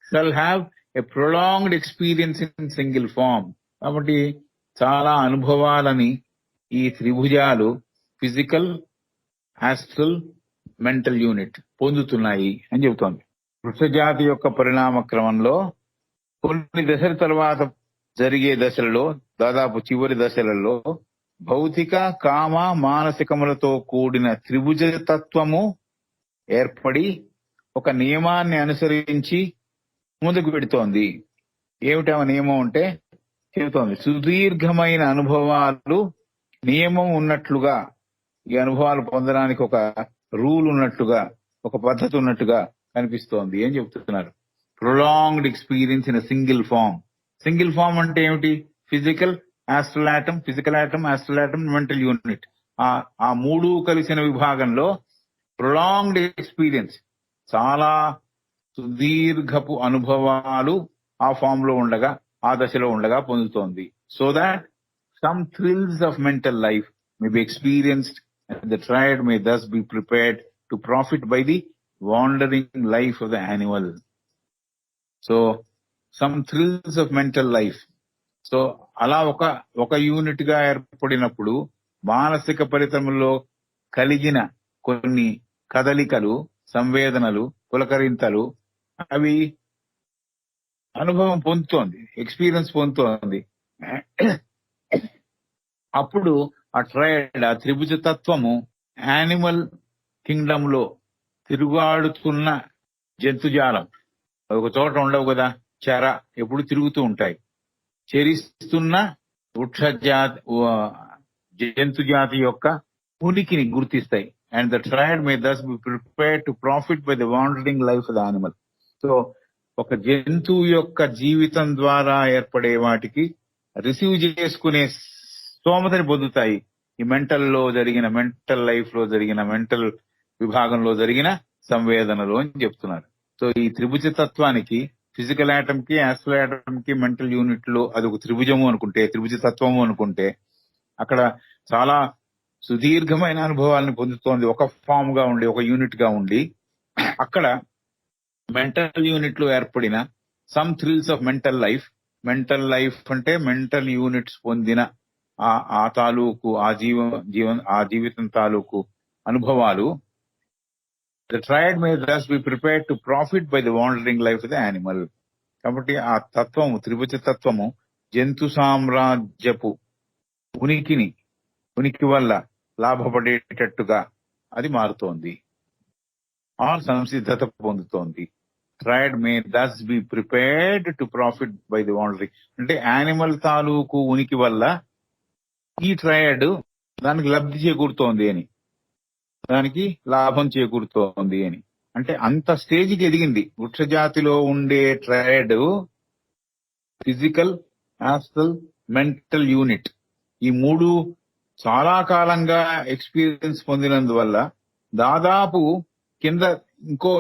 [SPEAKER 3] Shall have a prolonged experience in single form. కాబట్టి చాలా అనుభవాలని ఈ త్రిభుజాలు ఫిజికల్, ఆస్ట్రల్, మెంటల్ యూనిట్ పొందుతున్నాయి అని చెబుతోంది. వృక్షజాతి యొక్క పరిణామ క్రమంలో కొన్ని దశల తర్వాత జరిగే దశలలో, దాదాపు చివరి దశలలో భౌతిక, కామ, మానసికములతో కూడిన త్రిభుజ తత్వము ఏర్పడి ఒక నియమాన్ని అనుసరించి ముందుకు పెడుతోంది. ఏమిటా నియమం అంటే చెబుతోంది, సుదీర్ఘమైన అనుభవాలు నియమం ఉన్నట్లుగా, ఈ అనుభవాలు పొందడానికి ఒక రూల్ ఉన్నట్టుగా, ఒక పద్ధతి ఉన్నట్టుగా కనిపిస్తోంది అని చెప్తున్నారు. Prolonged experience in single form. Single form అంటే ఏమిటి? Physical, astral atom, physical atom, astral atom, mental unit. ఆ మూడు కలిసిన విభాగంలో ప్రొలాంగ్డ్ ఎక్స్పీరియన్స్, చాలా సుదీర్ఘపు అనుభవాలు ఆ ఫామ్ లో ఉండగా, ఆ దశలో ఉండగా పొందుతోంది. So that some thrills of mental life may be experienced and the triad may thus be prepared to profit by the wandering life of the animal. So some thrills of mental life. So అలా ఒక unit గా ఏర్పడినప్పుడు మానసిక పరితములో కలిగిన కొన్ని కదలికలు, సంవేదనలు, పులకరింతలు అవి అనుభవం పొందుతోంది, ఎక్స్పీరియన్స్ పొందుతోంది. అప్పుడు ఆ ట్రైడ్, ఆ త్రిభుజ తత్వము యానిమల్ కింగ్డమ్ లో తిరుగాడుతున్న జంతుజాలం, ఒక చోట ఉండవు కదా, చెర ఎప్పుడు తిరుగుతూ ఉంటాయి, చెరిస్తున్న వృక్షజాతి జంతుజాతి యొక్క ఉనికిని గుర్తిస్తాయి. And the triad may thus be prepared to profit by the wandering life of the animal. So ఒక జంతువు యొక్క జీవితం ద్వారా ఏర్పడే వాటికి రిసీవ్ చేసుకునే స్తోమతని పొందుతాయి ఈ మెంటల్ లైఫ్ లో జరిగిన, మెంటల్ విభాగంలో జరిగిన సంవేదనలు అని చెప్తున్నారు. సో ఈ త్రిభుజ తత్వానికి, ఫిజికల్ ఆటమ్ కి, ఆస్ట్రల్ ఆటమ్ కి, మెంటల్ యూనిట్ లో అది ఒక త్రిభుజము అనుకుంటే, త్రిభుజ తత్వము అనుకుంటే, అక్కడ చాలా సుదీర్ఘమైన అనుభవాలను పొందుతోంది ఒక ఫామ్ గా ఉండి, ఒక యూనిట్ గా ఉండి. అక్కడ మెంటల్ యూనిట్ లో ఏర్పడిన some thrills of mental life. Mental life అంటే మెంటల్ యూనిట్స్ పొందిన ఆ తాలూకు ఆ జీవితం తాలూకు అనుభవాలు. The triad may thus be prepared to profit by the wandering life of the animal. కాబట్టి ఆ తత్వము, త్రిభుజ తత్వము జంతు సామ్రాజ్యపు ఉనికి వల్ల లాభపడేటట్టుగా అది మారుతోంది, ఆ సంసిద్ధత పొందుతోంది. Triad may thus be prepared to profit by the wandering అంటే యానిమల్ తాలూకు ఉనికి వల్ల ఈ ట్రయడ్ దానికి లబ్ధి చేకూరుతోంది అని, దానికి లాభం చేకూరుతోంది అని. అంటే అంత స్టేజ్కి ఎదిగింది వృక్షజాతిలో ఉండే triad. Physical, astral, mental unit, ఈ మూడు చాలా కాలంగా ఎక్స్పీరియన్స్ పొందినందువల్ల దాదాపు కింద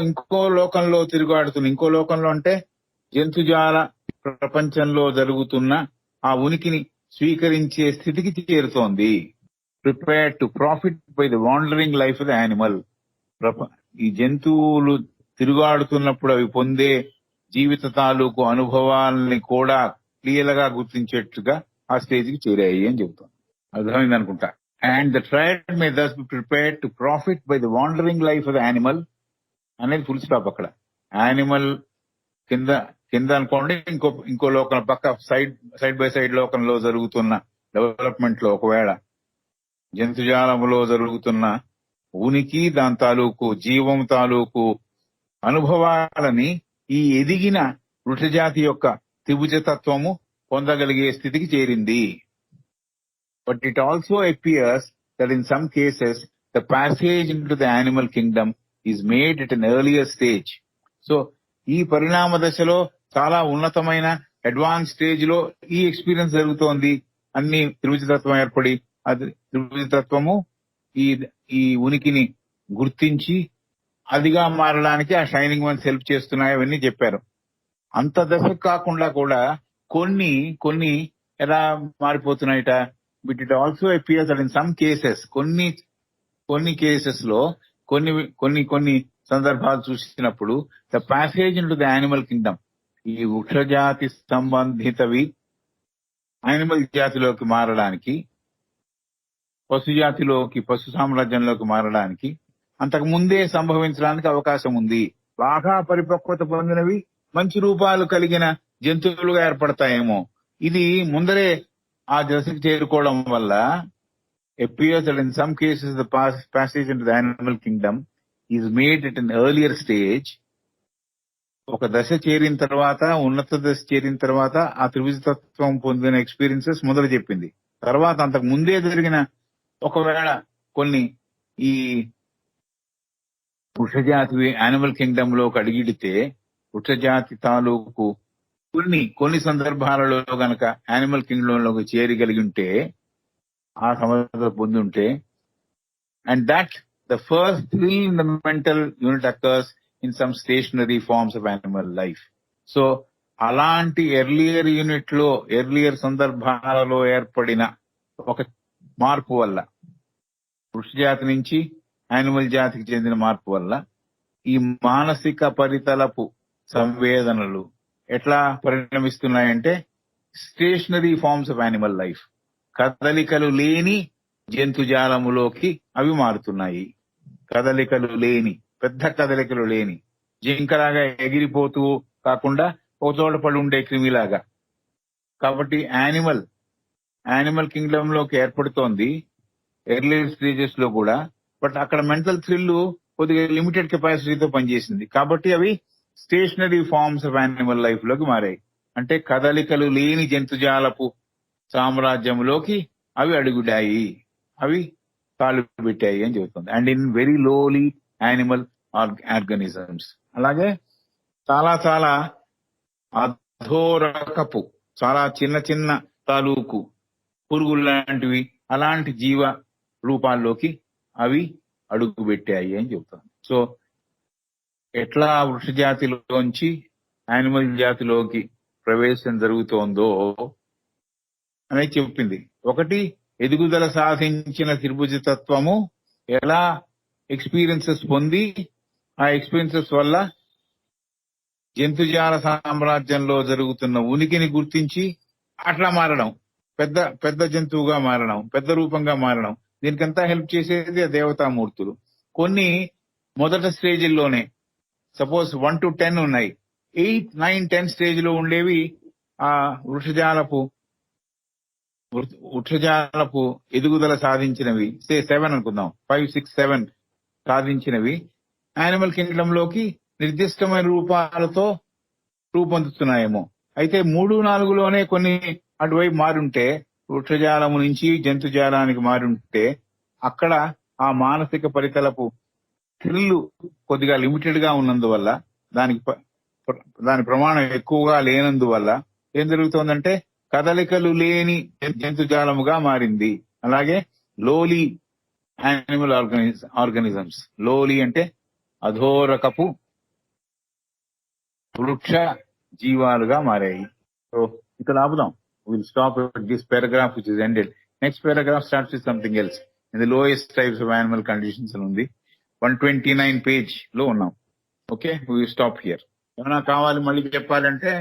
[SPEAKER 3] ఇంకో లోకంలో తిరుగాడుతున్న, ఇంకో లోకంలో అంటే జంతుజాల ప్రపంచంలో జరుగుతున్న ఆ ఉనికిని స్వీకరించే స్థితికి చేరుతోంది. Prepared to profit by the wandering life of the animal. ఈ జంతువులు తిరుగాడుతున్నప్పుడు అవి పొందే జీవిత తాలూకు అనుభవాల్ని కూడా క్లియర్ గా గుర్తించేట్టుగా ఆ స్టేజ్కి చేరాయి అని చెబుతాం. అర్థమైంది అనుకుంటా. And the triad may thus be prepared to profit by the wandering life of the animal అనేది ఫుల్ స్టాప్ అక్కడ. యానిమల్ కింద అనుకోండి, ఇంకో లోకం పక్క సైడ్ బై సైడ్ లోకంలో జరుగుతున్న డెవలప్మెంట్ లో ఒకవేళ జంతుజాలంలో జరుగుతున్న ఉనికి, దాని తాలూకు జీవం తాలూకు అనుభవాలని ఈ ఎదిగిన వృక్షజాతి యొక్క త్రిభుజ తత్వము పొందగలిగే స్థితికి చేరింది. But it also appears that in some cases the passage into the animal Kingdom is made at an earlier stage. So ఈ పరిణామ దశలో చాలా ఉన్నతమైన అడ్వాన్స్ స్టేజ్ లో ఈ ఎక్స్పీరియన్స్ జరుగుతోంది. అన్ని త్రిభుజ తత్వం ఏర్పడి, అది త్రిభుజ తత్వము ఈ ఉనికిని గుర్తించి అదిగా మారడానికి ఆ షైనింగ్ వన్స్ హెల్ప్ చేస్తున్నాయి, అవన్నీ చెప్పారు. అంత దశ కాకుండా కూడా కొన్ని ఎలా మారిపోతున్నాయిట. But it also appears that in some cases, కొన్ని కేసెస్ లో కొన్ని కొన్ని కొన్ని సందర్భాలు చూసినప్పుడు the passage into the animal kingdom, ఈ వృక్షజాతి సంబంధితవి యానిమల్ జాతిలోకి మారడానికి, పశు జాతిలోకి, పశు సామ్రాజ్యంలోకి మారడానికి అంతకు ముందే సంభవించడానికి అవకాశం ఉంది. బాగా పరిపక్వత పొందినవి మంచి రూపాలు కలిగిన జంతువులుగా ఏర్పడతాయేమో. ఇది ముందరే ఆ దశకు చేరుకోవడం వల్ల appears that in some cases the passage into the animal kingdom is made at an earlier stage. ఒక దశ చేరిన తర్వాత, ఉన్నత దశ చేరిన తర్వాత ఆ త్రిభుజ తత్వం పొందిన ఎక్స్పీరియన్సెస్ మొదలు చెప్పింది. తర్వాత అంతకు ముందే జరిగిన ఒకవేళ కొన్ని ఈ వృక్షజాతి యానిమల్ కింగ్డమ్ లోకి అడిగిడితే, వృక్షజాతి తాలూకు కొన్ని సందర్భాలలో గనక యానిమల్ కింగ్డమ్ లోకి చేరగలిగి ఉంటే, ఆ సమర్థత పొంది ఉంటే, and that the first thrill in the mental unit occurs in some stationary forms of animal life. So అలాంటి ఎర్లియర్ సందర్భాలలో ఏర్పడిన ఒక మార్పు వల్ల, వృక్షజాతి నుంచి యానిమల్ జాతికి చెందిన మార్పు వల్ల ఈ మానసిక పరితలపు సంవేదనలు ఎట్లా పరిణమిస్తున్నాయంటే, stationary forms of animal life, కదలికలు లేని జంతుజాలములోకి అవి మారుతున్నాయి. కదలికలు లేని, పెద్ద కదలికలు లేని, జింకలాగా ఎగిరిపోతూ కాకుండా ఒక చోట పడి ఉండే క్రిమిలాగా. కాబట్టి యానిమల్ కింగ్డమ్ లోకి ఏర్పడుతోంది ఎర్లీ స్టేజెస్ లో కూడా. బట్ అక్కడ మెంటల్ థ్రిల్ కొద్దిగా లిమిటెడ్ కెపాసిటీతో పనిచేసింది. కాబట్టి అవి stationary forms of animal life లోకి మారాయి. అంటే కదలికలు లేని జంతుజాలపు సామ్రాజ్యంలోకి అవి అడుగుడాయి, అవి కాలు పెట్టాయి అని చెబుతుంది. And in very lowly animal organisms. అలాగే చాలా చాలా అధోరకపు, చాలా చిన్న చిన్న తాలూకు పురుగులు లాంటివి, అలాంటి జీవ రూపాల్లోకి అవి అడుగు పెట్టాయి అని చెబుతాను. సో ఎట్లా వృక్ష జాతిలోంచి యానిమల్ జాతిలోకి ప్రవేశం జరుగుతోందో అనేది చెప్పింది. ఒకటి, ఎదుగుదల సాధించిన త్రిభుజ తత్వము ఎలా ఎక్స్పీరియన్సెస్ పొంది, ఆ ఎక్స్పీరియన్సెస్ వల్ల జంతుజాల సామ్రాజ్యంలో జరుగుతున్న ఉనికిని గుర్తించి అట్లా మారడం, పెద్ద జంతువుగా మారడం, పెద్ద రూపంగా మారడం. దీనికంతా హెల్ప్ చేసేది ఆ దేవతామూర్తులు. కొన్ని మొదట స్టేజ్ల్లోనే, సపోజ్ 1 to 10 ఉన్నాయి, 8, 9, 10 స్టేజ్ లో ఉండేవి ఆ వృక్షజాలపు ఎదుగుదల సాధించినవి. 7 అనుకుందాం, 5, 6, 7 సాధించినవి యానిమల్ కింగ్డమ్ లోకి నిర్దిష్టమైన రూపాలతో రూపొందుతున్నాయేమో. అయితే 3, 4లోనే కొన్ని అటువైపు మారుంటే, వృక్షజాలము నుంచి జంతుజాలానికి మారుంటే, అక్కడ ఆ మానసిక పరితలపు థ్రిల్లు కొద్దిగా లిమిటెడ్ గా ఉన్నందువల్ల, దాని ప్రమాణం ఎక్కువగా లేనందువల్ల ఏం జరుగుతోందంటే కదలికలు లేని జంతుజాలముగా మారింది. అలాగే లోలీ యానిమల్ ఆర్గానిజమ్స్, లోలీ అంటే అధోరకపు వృక్ష జీవాలుగా మారాయి. సో ఇక్కడ ఆపుదాం. Will stop this paragraph which is ended. Next paragraph starts with something else. In the lowest types of animal conditions అని ఉంది. 129 పేజ్ లో ఉన్నాం. Okay, will stop here. ఏమైనా కావాలి మళ్ళీ చెప్పాలంటే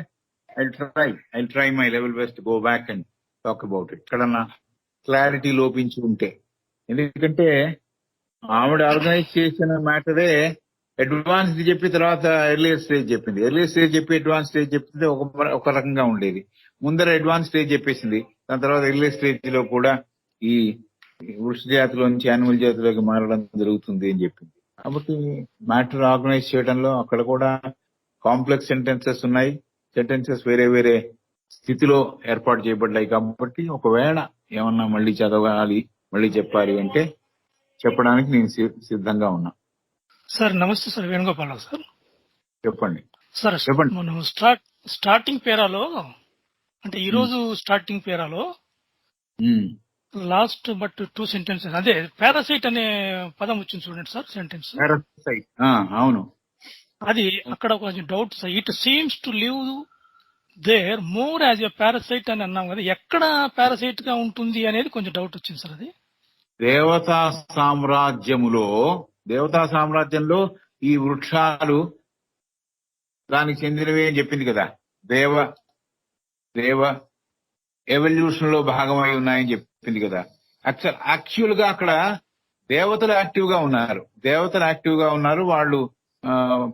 [SPEAKER 3] I'll try my level best to go back and talk about it. ఎక్కడన్నా clarity లోపించి ఉంటే, ఎందుకంటే ఆవిడ ఆర్గనైజ్ చేసిన మ్యాటరే అడ్వాన్స్ చెప్పి తర్వాత ఎర్లియర్ స్టేజ్ చెప్పింది. ఎర్లియర్ స్టేజ్ చెప్పి అడ్వాన్స్ స్టేజ్ చెప్తే ఒక రకంగా ఉండేది. ముందర అడ్వాన్స్ స్టేజ్ చెప్పేసింది, దాని తర్వాత ఎర్లియర్ స్టేజ్ లో కూడా ఈ వృక్ష జాతిలో నుంచి యానిమల్ జాతిలోకి మారడం జరుగుతుంది అని చెప్పింది. కాబట్టి మ్యాటర్ ఆర్గనైజ్ చేయడంలో అక్కడ కూడా కాంప్లెక్స్ సెంటెన్సెస్ ఉన్నాయి. సెంటెన్సెస్ వేరే వేరే స్థితిలో ఏర్పాటు చేయబడ్డాయి. కాబట్టి ఒకవేళ ఏమన్నా మళ్ళీ చదవాలి, మళ్ళీ చెప్పాలి అంటే చెప్పడానికి నేను సిద్ధంగా ఉన్నా.
[SPEAKER 4] సార్ నమస్తే సార్, వేణుగోపాలరావు సార్.
[SPEAKER 3] చెప్పండి
[SPEAKER 4] సార్.
[SPEAKER 3] చెప్పండి.
[SPEAKER 4] మనం స్టార్టింగ్ పేరాలో, అంటే ఈ రోజు స్టార్టింగ్ పేరాలో లాస్ట్ బట్ 2 సెంటెన్సెస్, అదే పారాసైట్ అనే పదం వచ్చింది చూడండి సార్, సెంటెన్స్.
[SPEAKER 3] పారాసైట్, అవును.
[SPEAKER 4] అది అక్కడ కొంచెం doubt sir. It seems to live there more as a parasite అని అన్నాం కదా, ఎక్కడ పారాసైట్ గా ఉంటుంది అనేది కొంచెం డౌట్ వచ్చింది సార్. అది
[SPEAKER 3] దేవతా సామ్రాజ్యములో దేవతా సామ్రాజ్యంలో ఈ వృక్షాలు దానికి చెందినవి అని చెప్పింది కదా. దేవ ఎవల్యూషన్ లో భాగమై ఉన్నాయని చెప్పింది కదా. యాక్చువల్ గా అక్కడ దేవతలు యాక్టివ్ గా ఉన్నారు, వాళ్ళు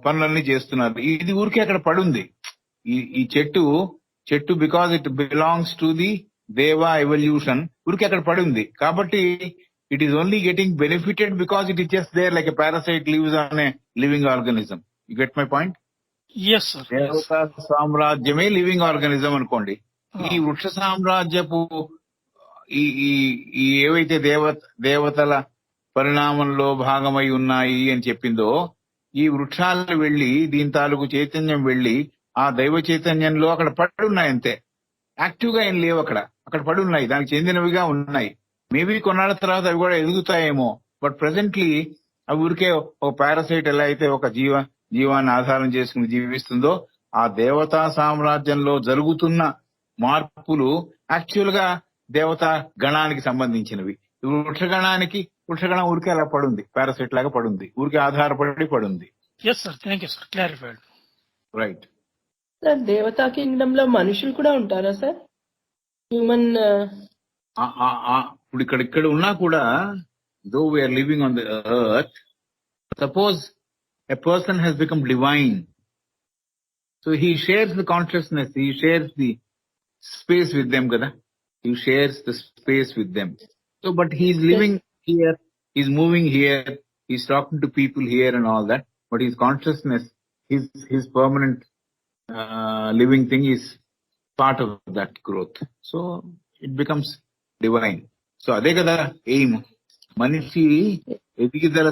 [SPEAKER 3] పనులన్నీ చేస్తున్నారు. ఇది ఊరికే అక్కడ పడుంది. ఈ చెట్టు because it belongs to the deva evolution ఊరికే అక్కడ పడుంది. కాబట్టి it is only getting benefited because it is just there like a parasite lives on a living organism. You get my point?
[SPEAKER 4] Yes sir.
[SPEAKER 3] దేవతా సామ్రాజ్యమే లివింగ్ ఆర్గానిజం అనుకోండి. ఈ వృక్ష సామ్రాజ్యపు ఈ ఏవైతే దేవతల పరిణామంలో భాగమై ఉన్నాయి అని చెప్పిందో, ఈ వృక్షాలను వెళ్లి దీని తాలూకు చైతన్యం వెళ్లి ఆ దైవ చైతన్యంలో అక్కడ పడి ఉన్నాయి. అంతే, యాక్టివ్ గా ఏం లేవు, అక్కడ పడి ఉన్నాయి, దానికి చెందినవిగా ఉన్నాయి. మేబీ కొన్నాళ్ళ తర్వాత అవి కూడా ఎదుగుతాయేమో. బట్ ప్రెసెంట్లీ అవి ఊరికే ఒక పారాసైట్ ఎలా అయితే ఒక జీవాన్ని ఆధారం చేసుకుని జీవిస్తుందో, ఆ దేవతా సామ్రాజ్యంలో జరుగుతున్న మార్పులు యాక్చువల్ గా దేవతా గణానికి సంబంధించినవి. వృక్షగణం ఊరికే అలా పడుంది, పారాసైట్ లాగా పడుంది, ఊరికే ఆధారపడి పడుంది.
[SPEAKER 4] Yes sir, thank you sir, clarified.
[SPEAKER 3] Right
[SPEAKER 2] sir, దేవతా కింగ్డమ్ లో మనుషులు కూడా ఉంటారా సార్? హ్యూమన్
[SPEAKER 3] ఇప్పుడు ఇక్కడ ఉన్నా కూడా, though we are living on the earth, suppose a person has become divine, so he shares the consciousness, he shares the space with them kada, he shares the space with them. So but he is living here, he is moving here, he is talking to people here and all that, but his consciousness, his permanent living thing is part of that growth, so it becomes divine. So ade kada aim, manishi ఎదుగుదల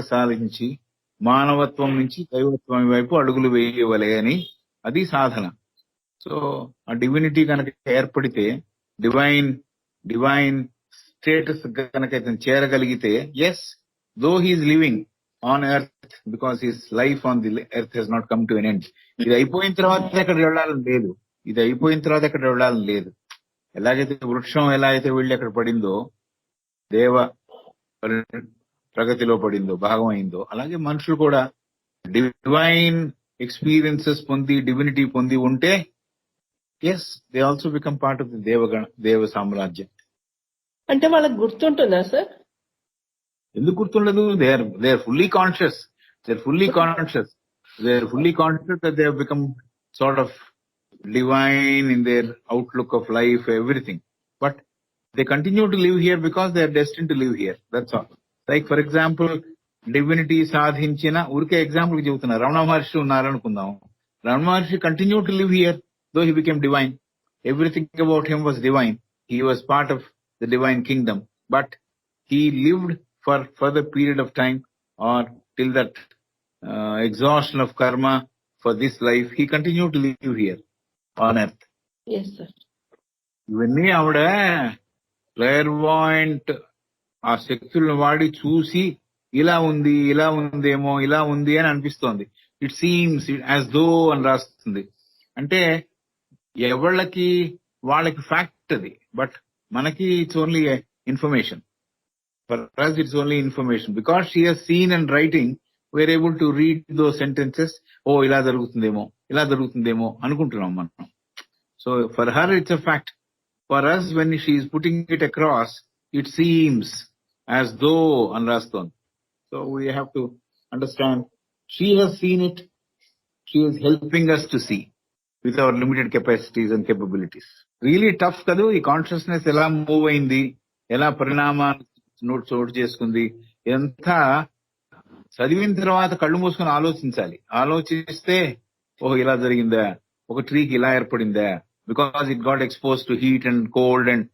[SPEAKER 3] సాధించి మానవత్వం నుంచి దైవత్వం వైపు అడుగులు వేయవలే అని, అది సాధన. So ఆ డివినిటీ కనుక ఏర్పడితే, డివైన్ స్టేటస్ కనుక ఇతను చేరగలిగితే, yes, though he is living on earth because his life on the earth he's not come to an end. ఇది అయిపోయిన తర్వాత ఎక్కడ వెళ్ళాలని లేదు. ఎలాగైతే వృక్షం ఎలా అయితే వెళ్ళి అక్కడ పడిందో, దేవ ప్రగతిలో పడిందో, భాగమైందో, అలాగే మనుషులు కూడా డివైన్ ఎక్స్పీరియన్సెస్ పొంది, డివినిటీ పొంది ఉంటే, yes, they also become part of the Deva Samrajya.
[SPEAKER 2] అంటే వాళ్ళకి గుర్తుంటుందా సార్?
[SPEAKER 3] ఎందుకు గుర్తుండదు? they are fully conscious that they have become sort of divine in their outlook of life, everything, but they continue to live here because they are destined to live here, that's all. Like for example, divinity సాధించిన, ఊరికే example చెబుతున్నా, Ramana Maharshi ఉన్నారనుకుందాం. Ramana Maharshi continue to live here though he became divine. Everything about him was divine. He was part of the divine kingdom, but he lived for further period of time, or till that exhaustion of karma for this life, he continued to live here on earth.
[SPEAKER 2] Yes sir.
[SPEAKER 3] ఇవన్నీ ఆవిడ క్లైర్వాయింట్ ఆ శక్తులను వాడి చూసి, ఇలా ఉందేమో అని అనిపిస్తోంది. ఇట్ సీమ్స్ యాజ్ దో అని రాస్తుంది. అంటే వాళ్ళకి ఫ్యాక్ట్ అది, బట్ మనకి it's only information. For us it's only information, because she has seen and writing, we are able to read those sentences. ఇలా జరుగుతుందేమో అనుకుంటున్నాం మనం. So for her it's a fact. For us, when she is putting it across, it seems as though అని రాస్తోంది. So we have to understand, she has seen it, she is helping us to see with our limited capacities and capabilities. Really tough kadu, ఈ consciousness ఎలా move అయింది, ఎలా పరిణామాన్ని చోటు చేసుకుంది, ఎంత చదివిన తర్వాత కళ్ళు మూసుకొని ఆలోచిస్తే, ఇలా జరిగిందా, ఒక ట్రీకి ఇలా ఏర్పడిందా, because it got expose to heat and cold and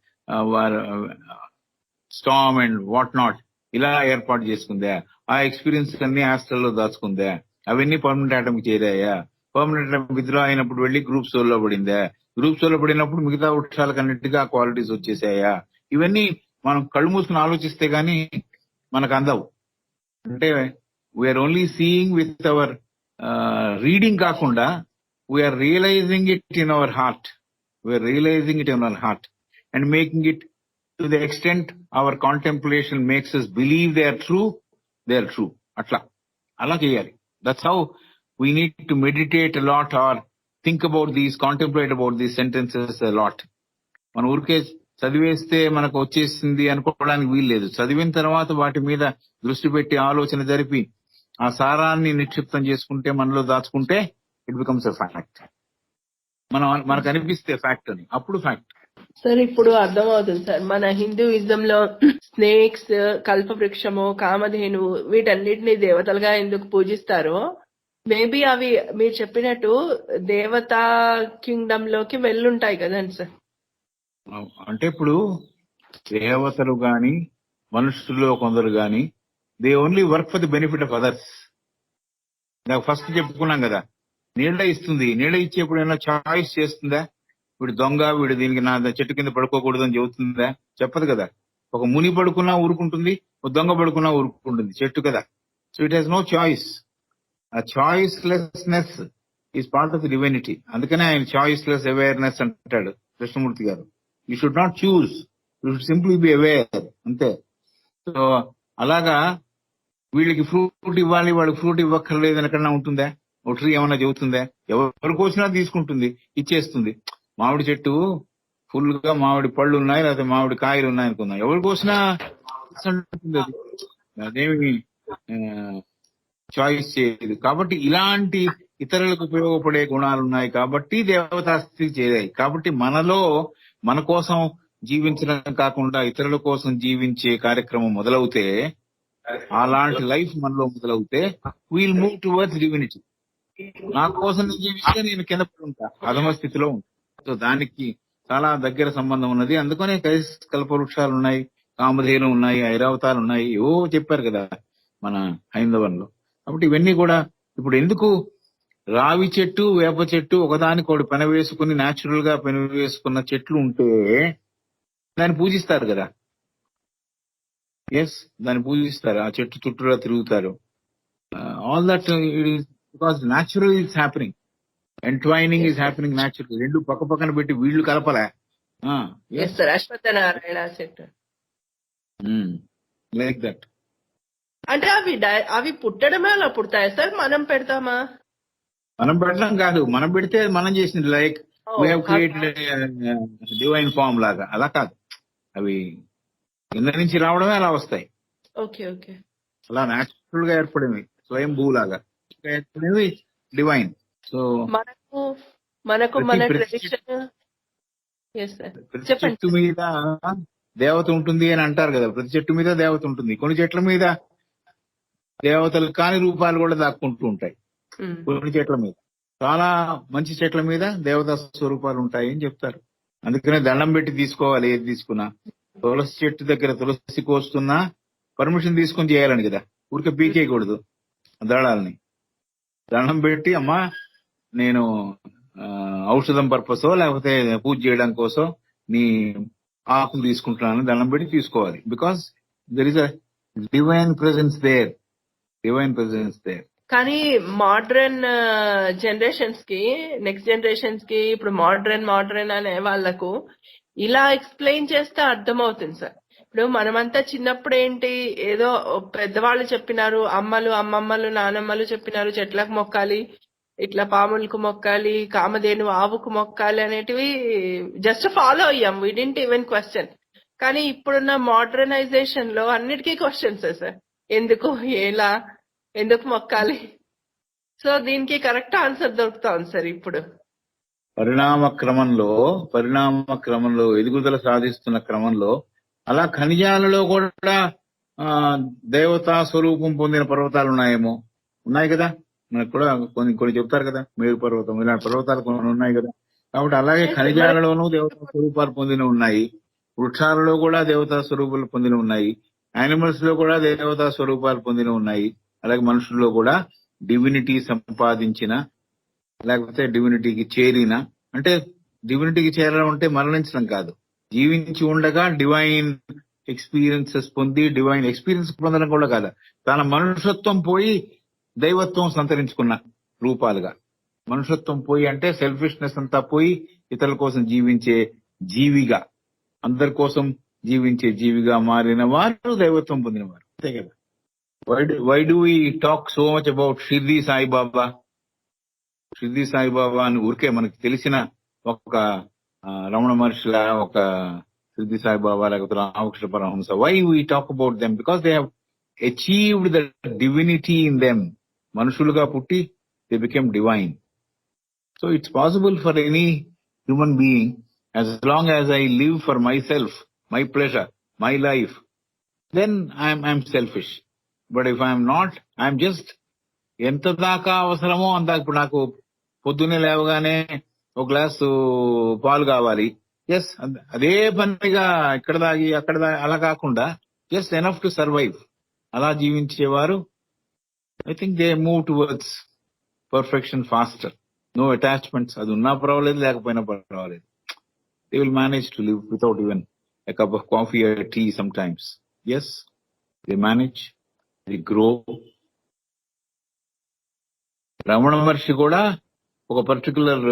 [SPEAKER 3] storm and what not, ఇలా ఏర్పాటు చేసుకుందా, ఆ ఎక్స్పీరియన్స్ అన్ని హాస్టల్లో దాచుకుందా, అవన్నీ పర్మనెంట్ ఆటమ్ కి చేరాయా, పర్మనెంట్ విత్డ్రా అయినప్పుడు వెళ్లి గ్రూప్ సోల్ లో పడిందా, గ్రూప్ సోల్ లో పడినప్పుడు మిగతా వృక్షాలకు అన్నిటిగా క్వాలిటీస్ వచ్చేసాయా, ఇవన్నీ మనం కళ్ళు మూసుకుని ఆలోచిస్తే గానీ మనకు అందవు. అంటే we are only seeing with our reading కాకుండా, we are realizing it in our heart, and making it to the extent our contemplation makes us believe they are true, they are true. అలా చేయాలి. That's how we need to meditate a lot or think about these, contemplate about these sentences a lot. మన ఊరికే చదివేస్తే మనకు వచ్చేసింది అనుకోవడానికి వీల్లేదు. చదివిన తర్వాత వాటి మీద దృష్టి పెట్టి ఆలోచన జరిపి ఆ సారాన్ని నిక్షిప్తం చేసుకుంటే, మనలో దాచుకుంటే ఇట్ బికమ్స్ ఎ ఫ్యాక్ట్. మనకు అనిపిస్తే ఫ్యాక్ట్ అని, అప్పుడు ఫ్యాక్ట్.
[SPEAKER 2] సార్ ఇప్పుడు అర్థమవుతుంది సార్, మన హిందూయిజం లో స్నేక్స్, కల్పవృక్షము, కామధేను వీటన్నిటిని దేవతలుగా ఎందుకు పూజిస్తారో మేబీ అవి మీరు చెప్పినట్టు దేవతా కింగ్డమ్ లోకి వెళ్ళుంటాయి కదండి సార్.
[SPEAKER 3] అంటే ఇప్పుడు దేవతలు గాని మనుషుల్లో కొందరు గాని they only work for the benefit of others. నాకు ఫస్ట్ చెప్పుకున్నాం కదా, నీళ్ళ ఇస్తుంది. నీళ్ళ ఇచ్చేప్పుడు ఏమైనా చాయిస్ చేస్తుందా? వీడు దొంగ, వీడు దీనికి నా చెట్టు కింద పడుకోకూడదు అని చెబుతుందా? చెప్పదు కదా. ఒక ముని పడుకున్నా ఊరుకుంటుంది, ఒక దొంగ పడుకున్నా ఊరుకుంటుంది, చెట్టు కదా. So it has no choice. ఆ choicelessness is part of the divinity. అందుకనే ఆయన చాయిస్లెస్ అవేర్నెస్ అంటాడు కృష్ణమూర్తి గారు. You should not choose, you should simply be aware, అంతే. సో అలాగా వీళ్ళకి ఫ్రూట్ ఇవ్వాలి, వాళ్ళకి ఫ్రూట్ ఇవ్వక్కర్లేదు ఎక్కడన్నా ఉంటుందా? ఒక ట్రీ ఏమన్నా చెబుతుందా? ఎవరికి వచ్చినా తీసుకుంటుంది, ఇచ్చేస్తుంది. మామిడి చెట్టు ఫుల్ గా మామిడి పళ్ళు ఉన్నాయి, లేకపోతే మామిడి కాయలు ఉన్నాయి అనుకుందాం, ఎవరికి వచ్చినా ఉంటుంది. అది అదేమి చాయిస్ చేయదు. కాబట్టి ఇలాంటి ఇతరులకు ఉపయోగపడే గుణాలు ఉన్నాయి కాబట్టి దేవతాస్థితికి చేరాయి. కాబట్టి మనలో మన కోసం జీవించడం కాకుండా ఇతరుల కోసం జీవించే కార్యక్రమం మొదలవుతే, అలాంటి లైఫ్ మనలో మొదలవుతే వీల్ మూవ్ టువర్డ్స్ డివినిటీ. నా కోసం నేను జీవిస్తే నేను కింద పడి ఉంటా, అధమ స్థితిలో ఉంటా. సో దానికి చాలా దగ్గర సంబంధం ఉన్నది. అందుకనే కల్పవృక్షాలు ఉన్నాయి, కామధేను ఉన్నాయి, ఐరావతాలు ఉన్నాయి, ఏవో చెప్పారు కదా మన హైందవంలో. కాబట్టి ఇవన్నీ కూడా ఇప్పుడు ఎందుకు రావి చెట్టు, వేప చెట్టు ఒకదానికొకటి పెనవేసుకుని న్యాచురల్ గా పెనవేసుకున్న చెట్లు ఉంటే దాన్ని పూజిస్తారు కదా. ఎస్, దాన్ని పూజిస్తారు, ఆ చెట్టు చుట్టూరా తిరుగుతారు. All that because natural is happening, entwining is happening natural. రెండు పక్క పక్కన పెట్టి వీళ్ళు కలపలే.
[SPEAKER 2] అశ్వత్థనారాయణ చెట్టు
[SPEAKER 3] లైక్ దట్.
[SPEAKER 2] అంటే అవి పుట్టడమే అలా పుడతాయి సార్, మనం పెడతామా?
[SPEAKER 3] మనం పెట్టడం కాదు, మనం పెడితే మనం చేసింది. Like we have created divine form లాగా, అలా కాదు. అవి కింద నుంచి రావడమే అలా వస్తాయి.
[SPEAKER 2] Okay okay.
[SPEAKER 3] అలా న్యాచురల్ గా ఏర్పడేవి, స్వయం భూ లాగా ఏర్పడేవి డివైన్. సో
[SPEAKER 2] మనకు మన
[SPEAKER 3] ప్రతి చెట్టు మీద దేవత ఉంటుంది అని అంటారు కదా. ప్రతి చెట్టు మీద దేవత ఉంటుంది. కొన్ని చెట్ల మీద దేవతలు కాని రూపాలు కూడా దాక్కుంటూ ఉంటాయి. కొన్ని చెట్ల మీద, చాలా మంచి చెట్ల మీద దేవతా స్వరూపాలు ఉంటాయి అని చెప్తారు. అందుకనే దండం పెట్టి తీసుకోవాలి ఏది తీసుకున్నా. తులసి చెట్టు దగ్గర తులసి కోస్తున్నా పర్మిషన్ తీసుకొని చేయాలని కదా, ఊరికే పీకేయకూడదు దళాలని. దండం పెట్టి, అమ్మా నేను ఔషధం పర్పసో లేకపోతే పూజ చేయడం కోసం నీ ఆకులు తీసుకుంటున్నాను, దండం పెట్టి తీసుకోవాలి. Because there is a divine presence there, divine presence there.
[SPEAKER 2] కానీ మోడ్రన్ జనరేషన్స్ కి, నెక్స్ట్ జనరేషన్స్ కి, ఇప్పుడు మోడ్రన్ అనే వాళ్ళకు ఇలా ఎక్స్ప్లెయిన్ చేస్తే అర్థమవుతుంది సార్. ఇప్పుడు మనమంతా చిన్నప్పుడు ఏంటి, ఏదో పెద్దవాళ్ళు చెప్పినారు, అమ్మమ్మలు నానమ్మలు చెప్పినారు, చెట్లకు మొక్కాలి, ఇట్లా పాములకు మొక్కాలి, కామధేను ఆవుకు మొక్కాలి అనేటివి జస్ట్ ఫాలో అయ్యాం. వి డిడ్ంట్ ఈవెన్ క్వశ్చన్. కానీ ఇప్పుడున్న మోడర్నైజేషన్ లో అన్నిటికీ క్వశ్చన్స్ సార్. ఎందుకు, ఎలా, ఎందుకు మొక్కాలి? సో దీనికి కరెక్ట్ ఆన్సర్ దొరుకుతాం సార్ ఇప్పుడు.
[SPEAKER 3] పరిణామ క్రమంలో ఎదుగుదల సాధిస్తున్న క్రమంలో అలా ఖనిజాలలో కూడా దేవతా స్వరూపం పొందిన పర్వతాలు ఉన్నాయేమో. ఉన్నాయి కదా, మనకు కూడా కొన్ని చెప్తారు కదా, మేరు పర్వతం, ఇలాంటి పర్వతాలు కొన్ని ఉన్నాయి కదా. కాబట్టి అలాగే ఖనిజాలలోనూ దేవతా స్వరూపాలు పొందిన ఉన్నాయి, వృక్షాలలో కూడా దేవతా స్వరూపాలు పొందిన ఉన్నాయి, యానిమల్స్ లో కూడా దేవతా స్వరూపాలు పొందిన ఉన్నాయి. అలాగే మనుషుల్లో కూడా డివినిటీ సంపాదించిన, లేకపోతే డివినిటీకి చేరిన, అంటే డివినిటీకి చేరడం అంటే మరణించడం కాదు, జీవించి ఉండగా డివైన్ ఎక్స్పీరియన్సెస్ పొంది, డివైన్ ఎక్స్పీరియన్స్ పొందడం కూడా కాదు, తన మనుషత్వం పోయి దైవత్వం సంతరించుకున్న రూపాలుగా. మనుషత్వం పోయి అంటే సెల్ఫిష్నెస్ అంతా పోయి ఇతరుల కోసం జీవించే జీవిగా, అందరి కోసం జీవించే జీవిగా మారిన వారు దైవత్వం పొందిన వారు, అంతే కదా. Why do we talk so much about Shirdi Sai Baba? Shirdi Sai Baba అని ఊరికే మనకి తెలిసిన ఒక రమణ మహర్షిలా, ఒక Shirdi Sai Baba లేకపోతే Ramakrishna Paramahamsa. Why we talk about them? Because they have achieved the divinity in them. మనుషులుగా పుట్టి they became divine. So it's possible for any human being, as long as I live for myself, my pleasure, my life, then I'm selfish. But if I'm not, I'm just ఎంత దాకా అవసరమో అంత. ఇప్పుడు నాకు పొద్దున్నే లేవగానే ఒక గ్లాసు పాలు కావాలి, ఎస్ అదే పనిగా ఇక్కడ దాగి అక్కడ దాగి అలా కాకుండా జస్ట్ ఎనఫ్ టు సర్వైవ్ అలా జీవించేవారు, I think they move towards perfection faster. No attachments, అది ఉన్నా పర్వాలేదు లేకపోయినా పర్వాలేదు. They will manage to live without even a cup of coffee or tea sometimes. Yes, they manage, they grow. Ramana Maharshi కూడా ఒక particular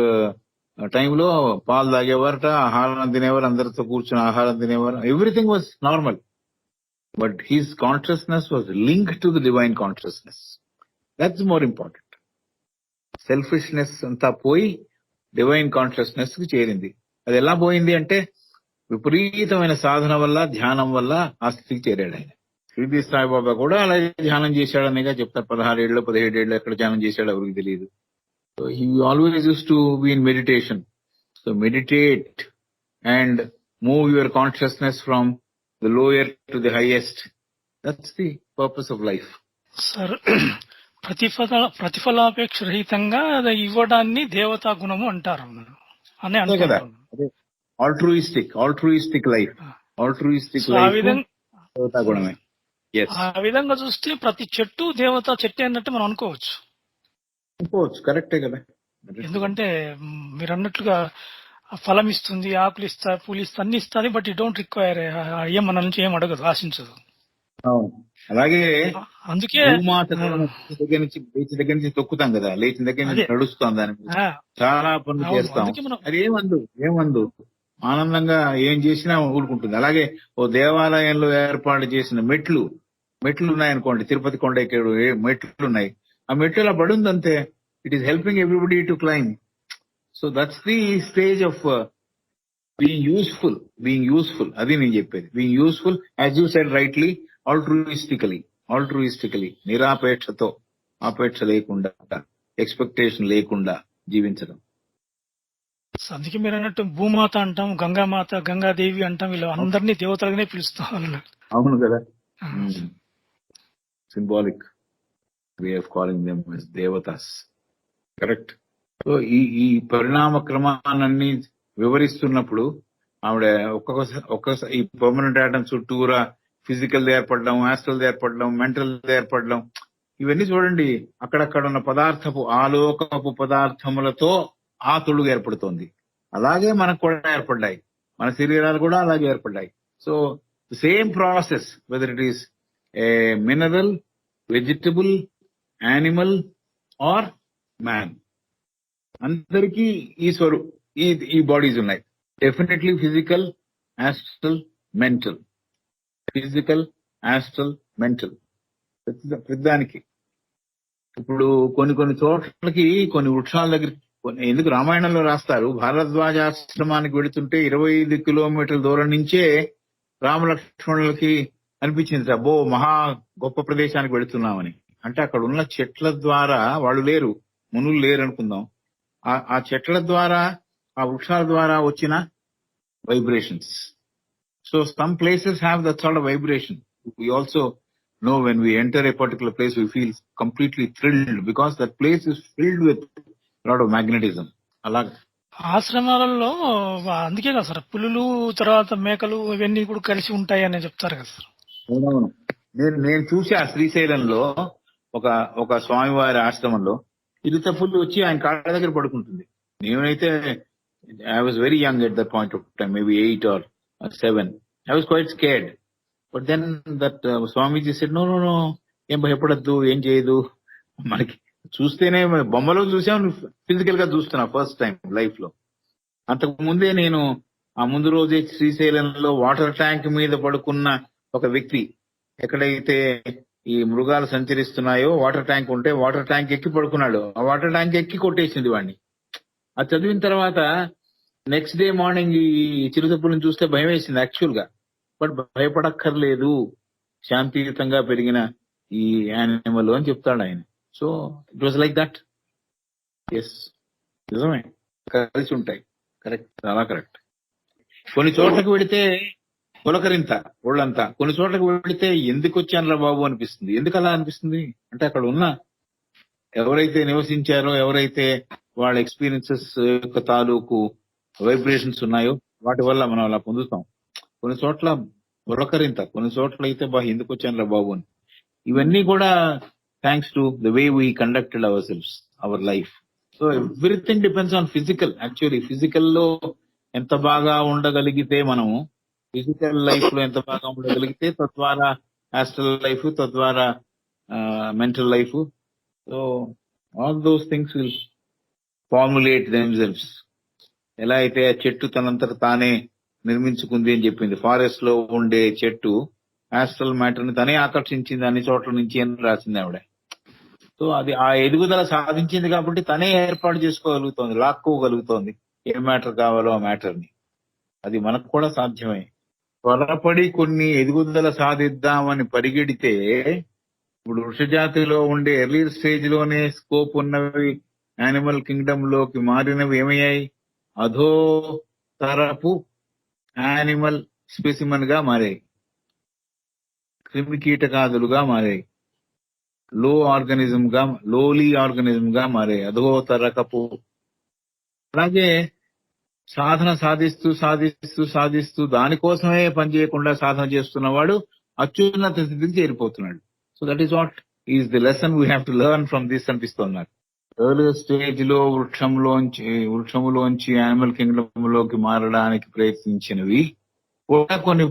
[SPEAKER 3] టైంలో పాలు తాగేవారట, ఆహారం తినేవారు, అందరితో కూర్చొని ఆహారం తినేవారు. Everything was normal, but his consciousness was link to the divine consciousness. That's more important. Selfishness అంతా పోయి డివైన్ కాన్షియస్నెస్ కి చేరింది. అది ఎలా పోయింది అంటే విపరీతమైన సాధన వల్ల, ధ్యానం వల్ల ఆ స్థితికి చేరాడు ఆయన. షిరిడి సాయిబాబా కూడా అలాగే ధ్యానం చేశాడనేగా చెప్తారు. 16 ఏళ్ళు 17 ఏళ్ళు ఎక్కడ ధ్యానం చేశాడు ఎవరికి తెలియదు. So he always use to be in meditation. So meditate and move your consciousness from the lower to the highest. That's the purpose of life.
[SPEAKER 4] Sir, ప్రతిఫలాపేక్ష రహితంగా అది ఇవ్వడాన్ని దేవతా గుణము అంటారు అని
[SPEAKER 3] కదా.
[SPEAKER 4] అంటారు.
[SPEAKER 3] ఆల్ట్రూయిస్టిక్ లైఫ్, ఆల్ట్రూయిస్టిక్
[SPEAKER 4] ఆ
[SPEAKER 3] లైఫ్
[SPEAKER 4] విధంగా
[SPEAKER 3] దేవతా గుణమే.
[SPEAKER 4] ఆ విధంగా చూస్తే ప్రతి చెట్టు దేవతా చెట్టు అన్నట్టు మనం అనుకోవచ్చు.
[SPEAKER 3] కరెక్టే కదా.
[SPEAKER 4] ఎందుకంటే మీరు అన్నట్లుగా ఫలం ఇస్తుంది, ఆకులు ఇస్తా, పూలు ఇస్తా, అన్ని ఇస్తుంది. బట్ యూ డోంట్ రిక్వైర్, ఏం మన నుంచి ఏం అడగదు, ఆశించదు.
[SPEAKER 3] అలాగే
[SPEAKER 4] అందుకే
[SPEAKER 3] భూమాత దగ్గర నుంచి తొక్కుతాం కదా, లేచిన దగ్గర నుంచి నడుస్తాం, దాని మీద చాలా పనులు చేస్తాం. అది ఏమందు ఆనందంగా ఏం చేసినా ఊరుకుంటుంది. అలాగే ఓ దేవాలయంలో ఏర్పాటు చేసిన మెట్లు ఉన్నాయనుకోండి, తిరుపతి కొండ ఎక్కేడు మెట్లు ఉన్నాయి, ఆ మెట్లు అలా పడుంది అంతే. It is helping everybody to climb. So that's the stage of being useful. అది నేను చెప్పేది, being useful as you said rightly, altruistically, నిరాపేక్షతో, ఆపేక్ష లేకుండా, ఎక్స్పెక్టేషన్ లేకుండా జీవించడం.
[SPEAKER 4] అందుకే మీరు అన్నట్టు భూమాత అంటాం, గంగామాత, గంగాదేవి అంటాం, వీళ్ళు అందరినీ దేవతలుగానే పిలుస్తాం.
[SPEAKER 3] అవును కదా. Symbolic way of calling them as devatas. Correct. So ఈ పరిణామ క్రమాన్ని వివరిస్తున్నప్పుడు ఆవిడ ఒక్కొక్కసారి ఈ పర్మనెంట్ ఆటమ్ చుట్టూరా ఫిజికల్ ఏర్పడడం, ఆస్ట్రల్ ఏర్పడడం, మెంటల్ ఏర్పడడం, ఇవన్నీ చూడండి. అక్కడక్కడ ఉన్న ఆలోకపు పదార్థములతో ఆ తొడుగు ఏర్పడుతోంది. అలాగే మనకు కూడా ఏర్పడ్డాయి, మన శరీరాలు కూడా అలాగే ఏర్పడ్డాయి. So same process, whether it is a mineral, vegetable, animal or man, అందరికీ ఈ బాడీస్ ఉన్నాయి. Definitely physical, astral, mental. ప్రతిదానికి. ఇప్పుడు కొన్ని చోట్లకి, కొన్ని వృక్షాల దగ్గర, ఎందుకు రామాయణంలో రాస్తారు, భారద్వాజ ఆశ్రమానికి వెళుతుంటే 25 కిలోమీటర్ల దూరం నుంచే రామలక్ష్మణులకి అనిపించింది, అబ్బో మహా గొప్ప ప్రదేశానికి వెళుతున్నామని. అంటే అక్కడ ఉన్న చెట్ల ద్వారా, వాళ్ళు లేరు, మునులు లేరు అనుకుందాం, ఆ చెట్ల ద్వారా, ఆ వృక్షాల ద్వారా వచ్చిన vibrations. So some places have that sort of vibration. We also know when we enter a particular place, we feel completely thrilled because that place is filled with a lot of magnetism. అలాగే
[SPEAKER 4] ఆశ్రమాలలో అందుకే కదా sir పులులు, తర్వాత మేకలు, ఇవన్నీ కూడా కలిసి ఉంటాయి అని చెప్తారు కదా సార్.
[SPEAKER 3] అవునవును. నేను చూసి ఆ శ్రీశైలంలో ఒక స్వామివారి ఆశ్రమంలో చిరుత పుల్లు వచ్చి ఆయన కాళ్ళ దగ్గర పడుకుంటుంది. నేనైతే I was very young at that point of time, maybe 8 or 7. I was quite scared. But then that Swamiji said, no, ఏం భయపడద్దు, ఏం చేయదు. మనకి చూస్తేనే, బొమ్మలో చూసాం, ఫిజికల్ గా చూస్తున్నా ఫస్ట్ టైం లైఫ్ లో. అంతకు ముందే నేను ఆ ముందు రోజే శ్రీశైలంలో వాటర్ ట్యాంక్ మీద పడుకున్న ఒక వ్యక్తి, ఎక్కడైతే ఈ మృగాలు సంచరిస్తున్నాయో వాటర్ ట్యాంక్ ఉంటే వాటర్ ట్యాంక్ ఎక్కి పడుకున్నాడు. ఆ వాటర్ ట్యాంక్ ఎక్కి కొట్టేసింది వాడిని. అది చదివిన తర్వాత నెక్స్ట్ డే మార్నింగ్ ఈ చిరుతపులను చూస్తే భయం వేసింది యాక్చువల్ గా. బట్ భయపడక్కర్లేదు, శాంతియుతంగా పెరిగిన ఈ యానిమల్ అని చెప్తాడు ఆయన. So it was like that. Yes, నిజమే, కలిసి ఉంటాయి. కరెక్ట్, చాలా కరెక్ట్. కొన్ని చోట్లకు వెళితే పులకరింత ఒళ్ళంతా, కొన్ని చోట్లకు వెళితే ఎందుకు వచ్చానురా బాబు అనిపిస్తుంది. ఎందుకు అలా అనిపిస్తుంది అంటే అక్కడ ఉన్న ఎవరైతే నివసించారో, ఎవరైతే వాళ్ళ ఎక్స్పీరియన్సెస్ యొక్క తాలూకు వైబ్రేషన్స్ ఉన్నాయో వాటి వల్ల మనం అలా పొందుతాం. కొన్ని చోట్ల పులకరింత, కొన్ని చోట్ల అయితే ఎందుకు వచ్చానురా బాబు అని. ఇవన్నీ కూడా thanks to the way we conducted our selfs, our life. So everything depends on physical. Actually physical లో ఎంత బాగా ఉండగలిగితే, మనము ఫిజికల్ లైఫ్ లో ఎంత బాగా ఉండగలిగితే తద్వారా ఆస్ట్రల్ లైఫ్, తద్వారా mental life. So all those things will formulate themselves. ఎలా అయితే ఆ చెట్టు తనంతట తానే నిర్మించుకుంది అని చెప్పింది. ఫారెస్ట్ లో ఉండే చెట్టు ఆస్ట్రల్ మ్యాటర్ ని తనే ఆకర్షించింది అన్ని చోట్ల నుంచి అని రాసింది ఆవిడ. సో అది ఆ ఎదుగుదల సాధించింది కాబట్టి తనే ఏర్పాటు చేసుకోగలుగుతోంది, లాక్కోగలుగుతోంది ఏ మ్యాటర్ కావాలో ఆ మ్యాటర్ ని. అది మనకు కూడా సాధ్యమే. త్వరపడి కొన్ని ఎదుగుదల సాధిద్దామని పరిగెడితే ఇప్పుడు వృషజాతిలో ఉండే ఎర్లీ స్టేజ్ లోనే స్కోప్ ఉన్నవి యానిమల్ కింగ్డమ్ లోకి మారినవి ఏమయ్యాయి? అధో తరపు యానిమల్ స్పెసిమన్ గా మారాయి, క్రిమి కీటకాదులుగా మారాయి, లోలీ ఆర్గనిజం గా మారాయి, అధో తరకపు. అలాగే సాధన సాధిస్తూ సాధిస్తూ సాధిస్తూ దానికోసమే పనిచేయకుండా సాధన చేస్తున్నవాడు అత్యున్నత స్థితికి చేరిపోతున్నాడు. So that is what is the lesson we have to learn from this అనిపిస్తుంది నాకు. ఎర్లీ స్టేజ్ లో వృక్షములోంచి యానిమల్ కింగ్డమ్ లోకి మారడానికి ప్రయత్నించినవి కూడా కొన్ని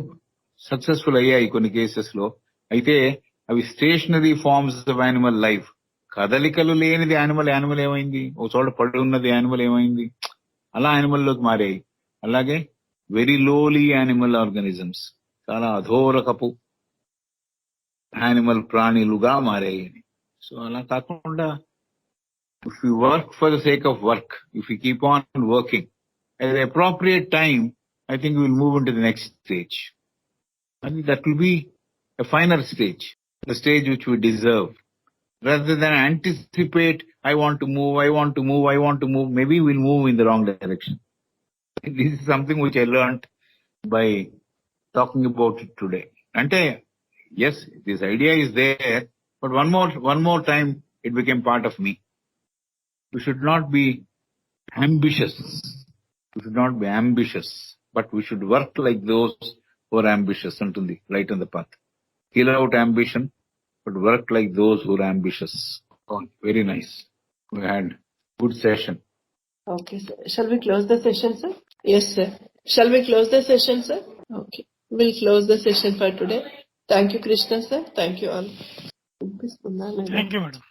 [SPEAKER 3] సక్సెస్ఫుల్ అయ్యాయి కొన్ని కేసెస్ లో. అయితే అవి stationary forms of animal life. కదలికలు లేనిది యానిమల్ ఏమైంది? ఓ చోట పడి ఉన్నది యానిమల్ ఏమైంది? అలా యానిమల్ లోకి మారాయి. అలాగే వెరీ లోలీ యానిమల్ ఆర్గానిజమ్స్, చాలా అధోరకపు యానిమల్ ప్రాణులుగా మారాయి. సో అలా కాకుండా if we work for the sake of work, if we keep on working at the appropriate time, I think we will move into the next stage. And that will be a finer stage, the stage which we deserve. Rather than anticipate, I want to move, maybe we'll move in the wrong direction. This is something which I learned by talking about it today. Ante, yes, this idea is there, but one more time it became part of me. We should not be ambitious. But we should work like those who are ambitious until right on the path. Kill out ambition, but work like those who are ambitious. Oh, very nice. We had good session.
[SPEAKER 2] Okay, sir. Shall we close the session, sir? Yes, sir. Shall we close the session, sir? Okay. We'll close the session for today. Thank you, Krishna, sir. Thank you all.
[SPEAKER 4] Thank you, madam.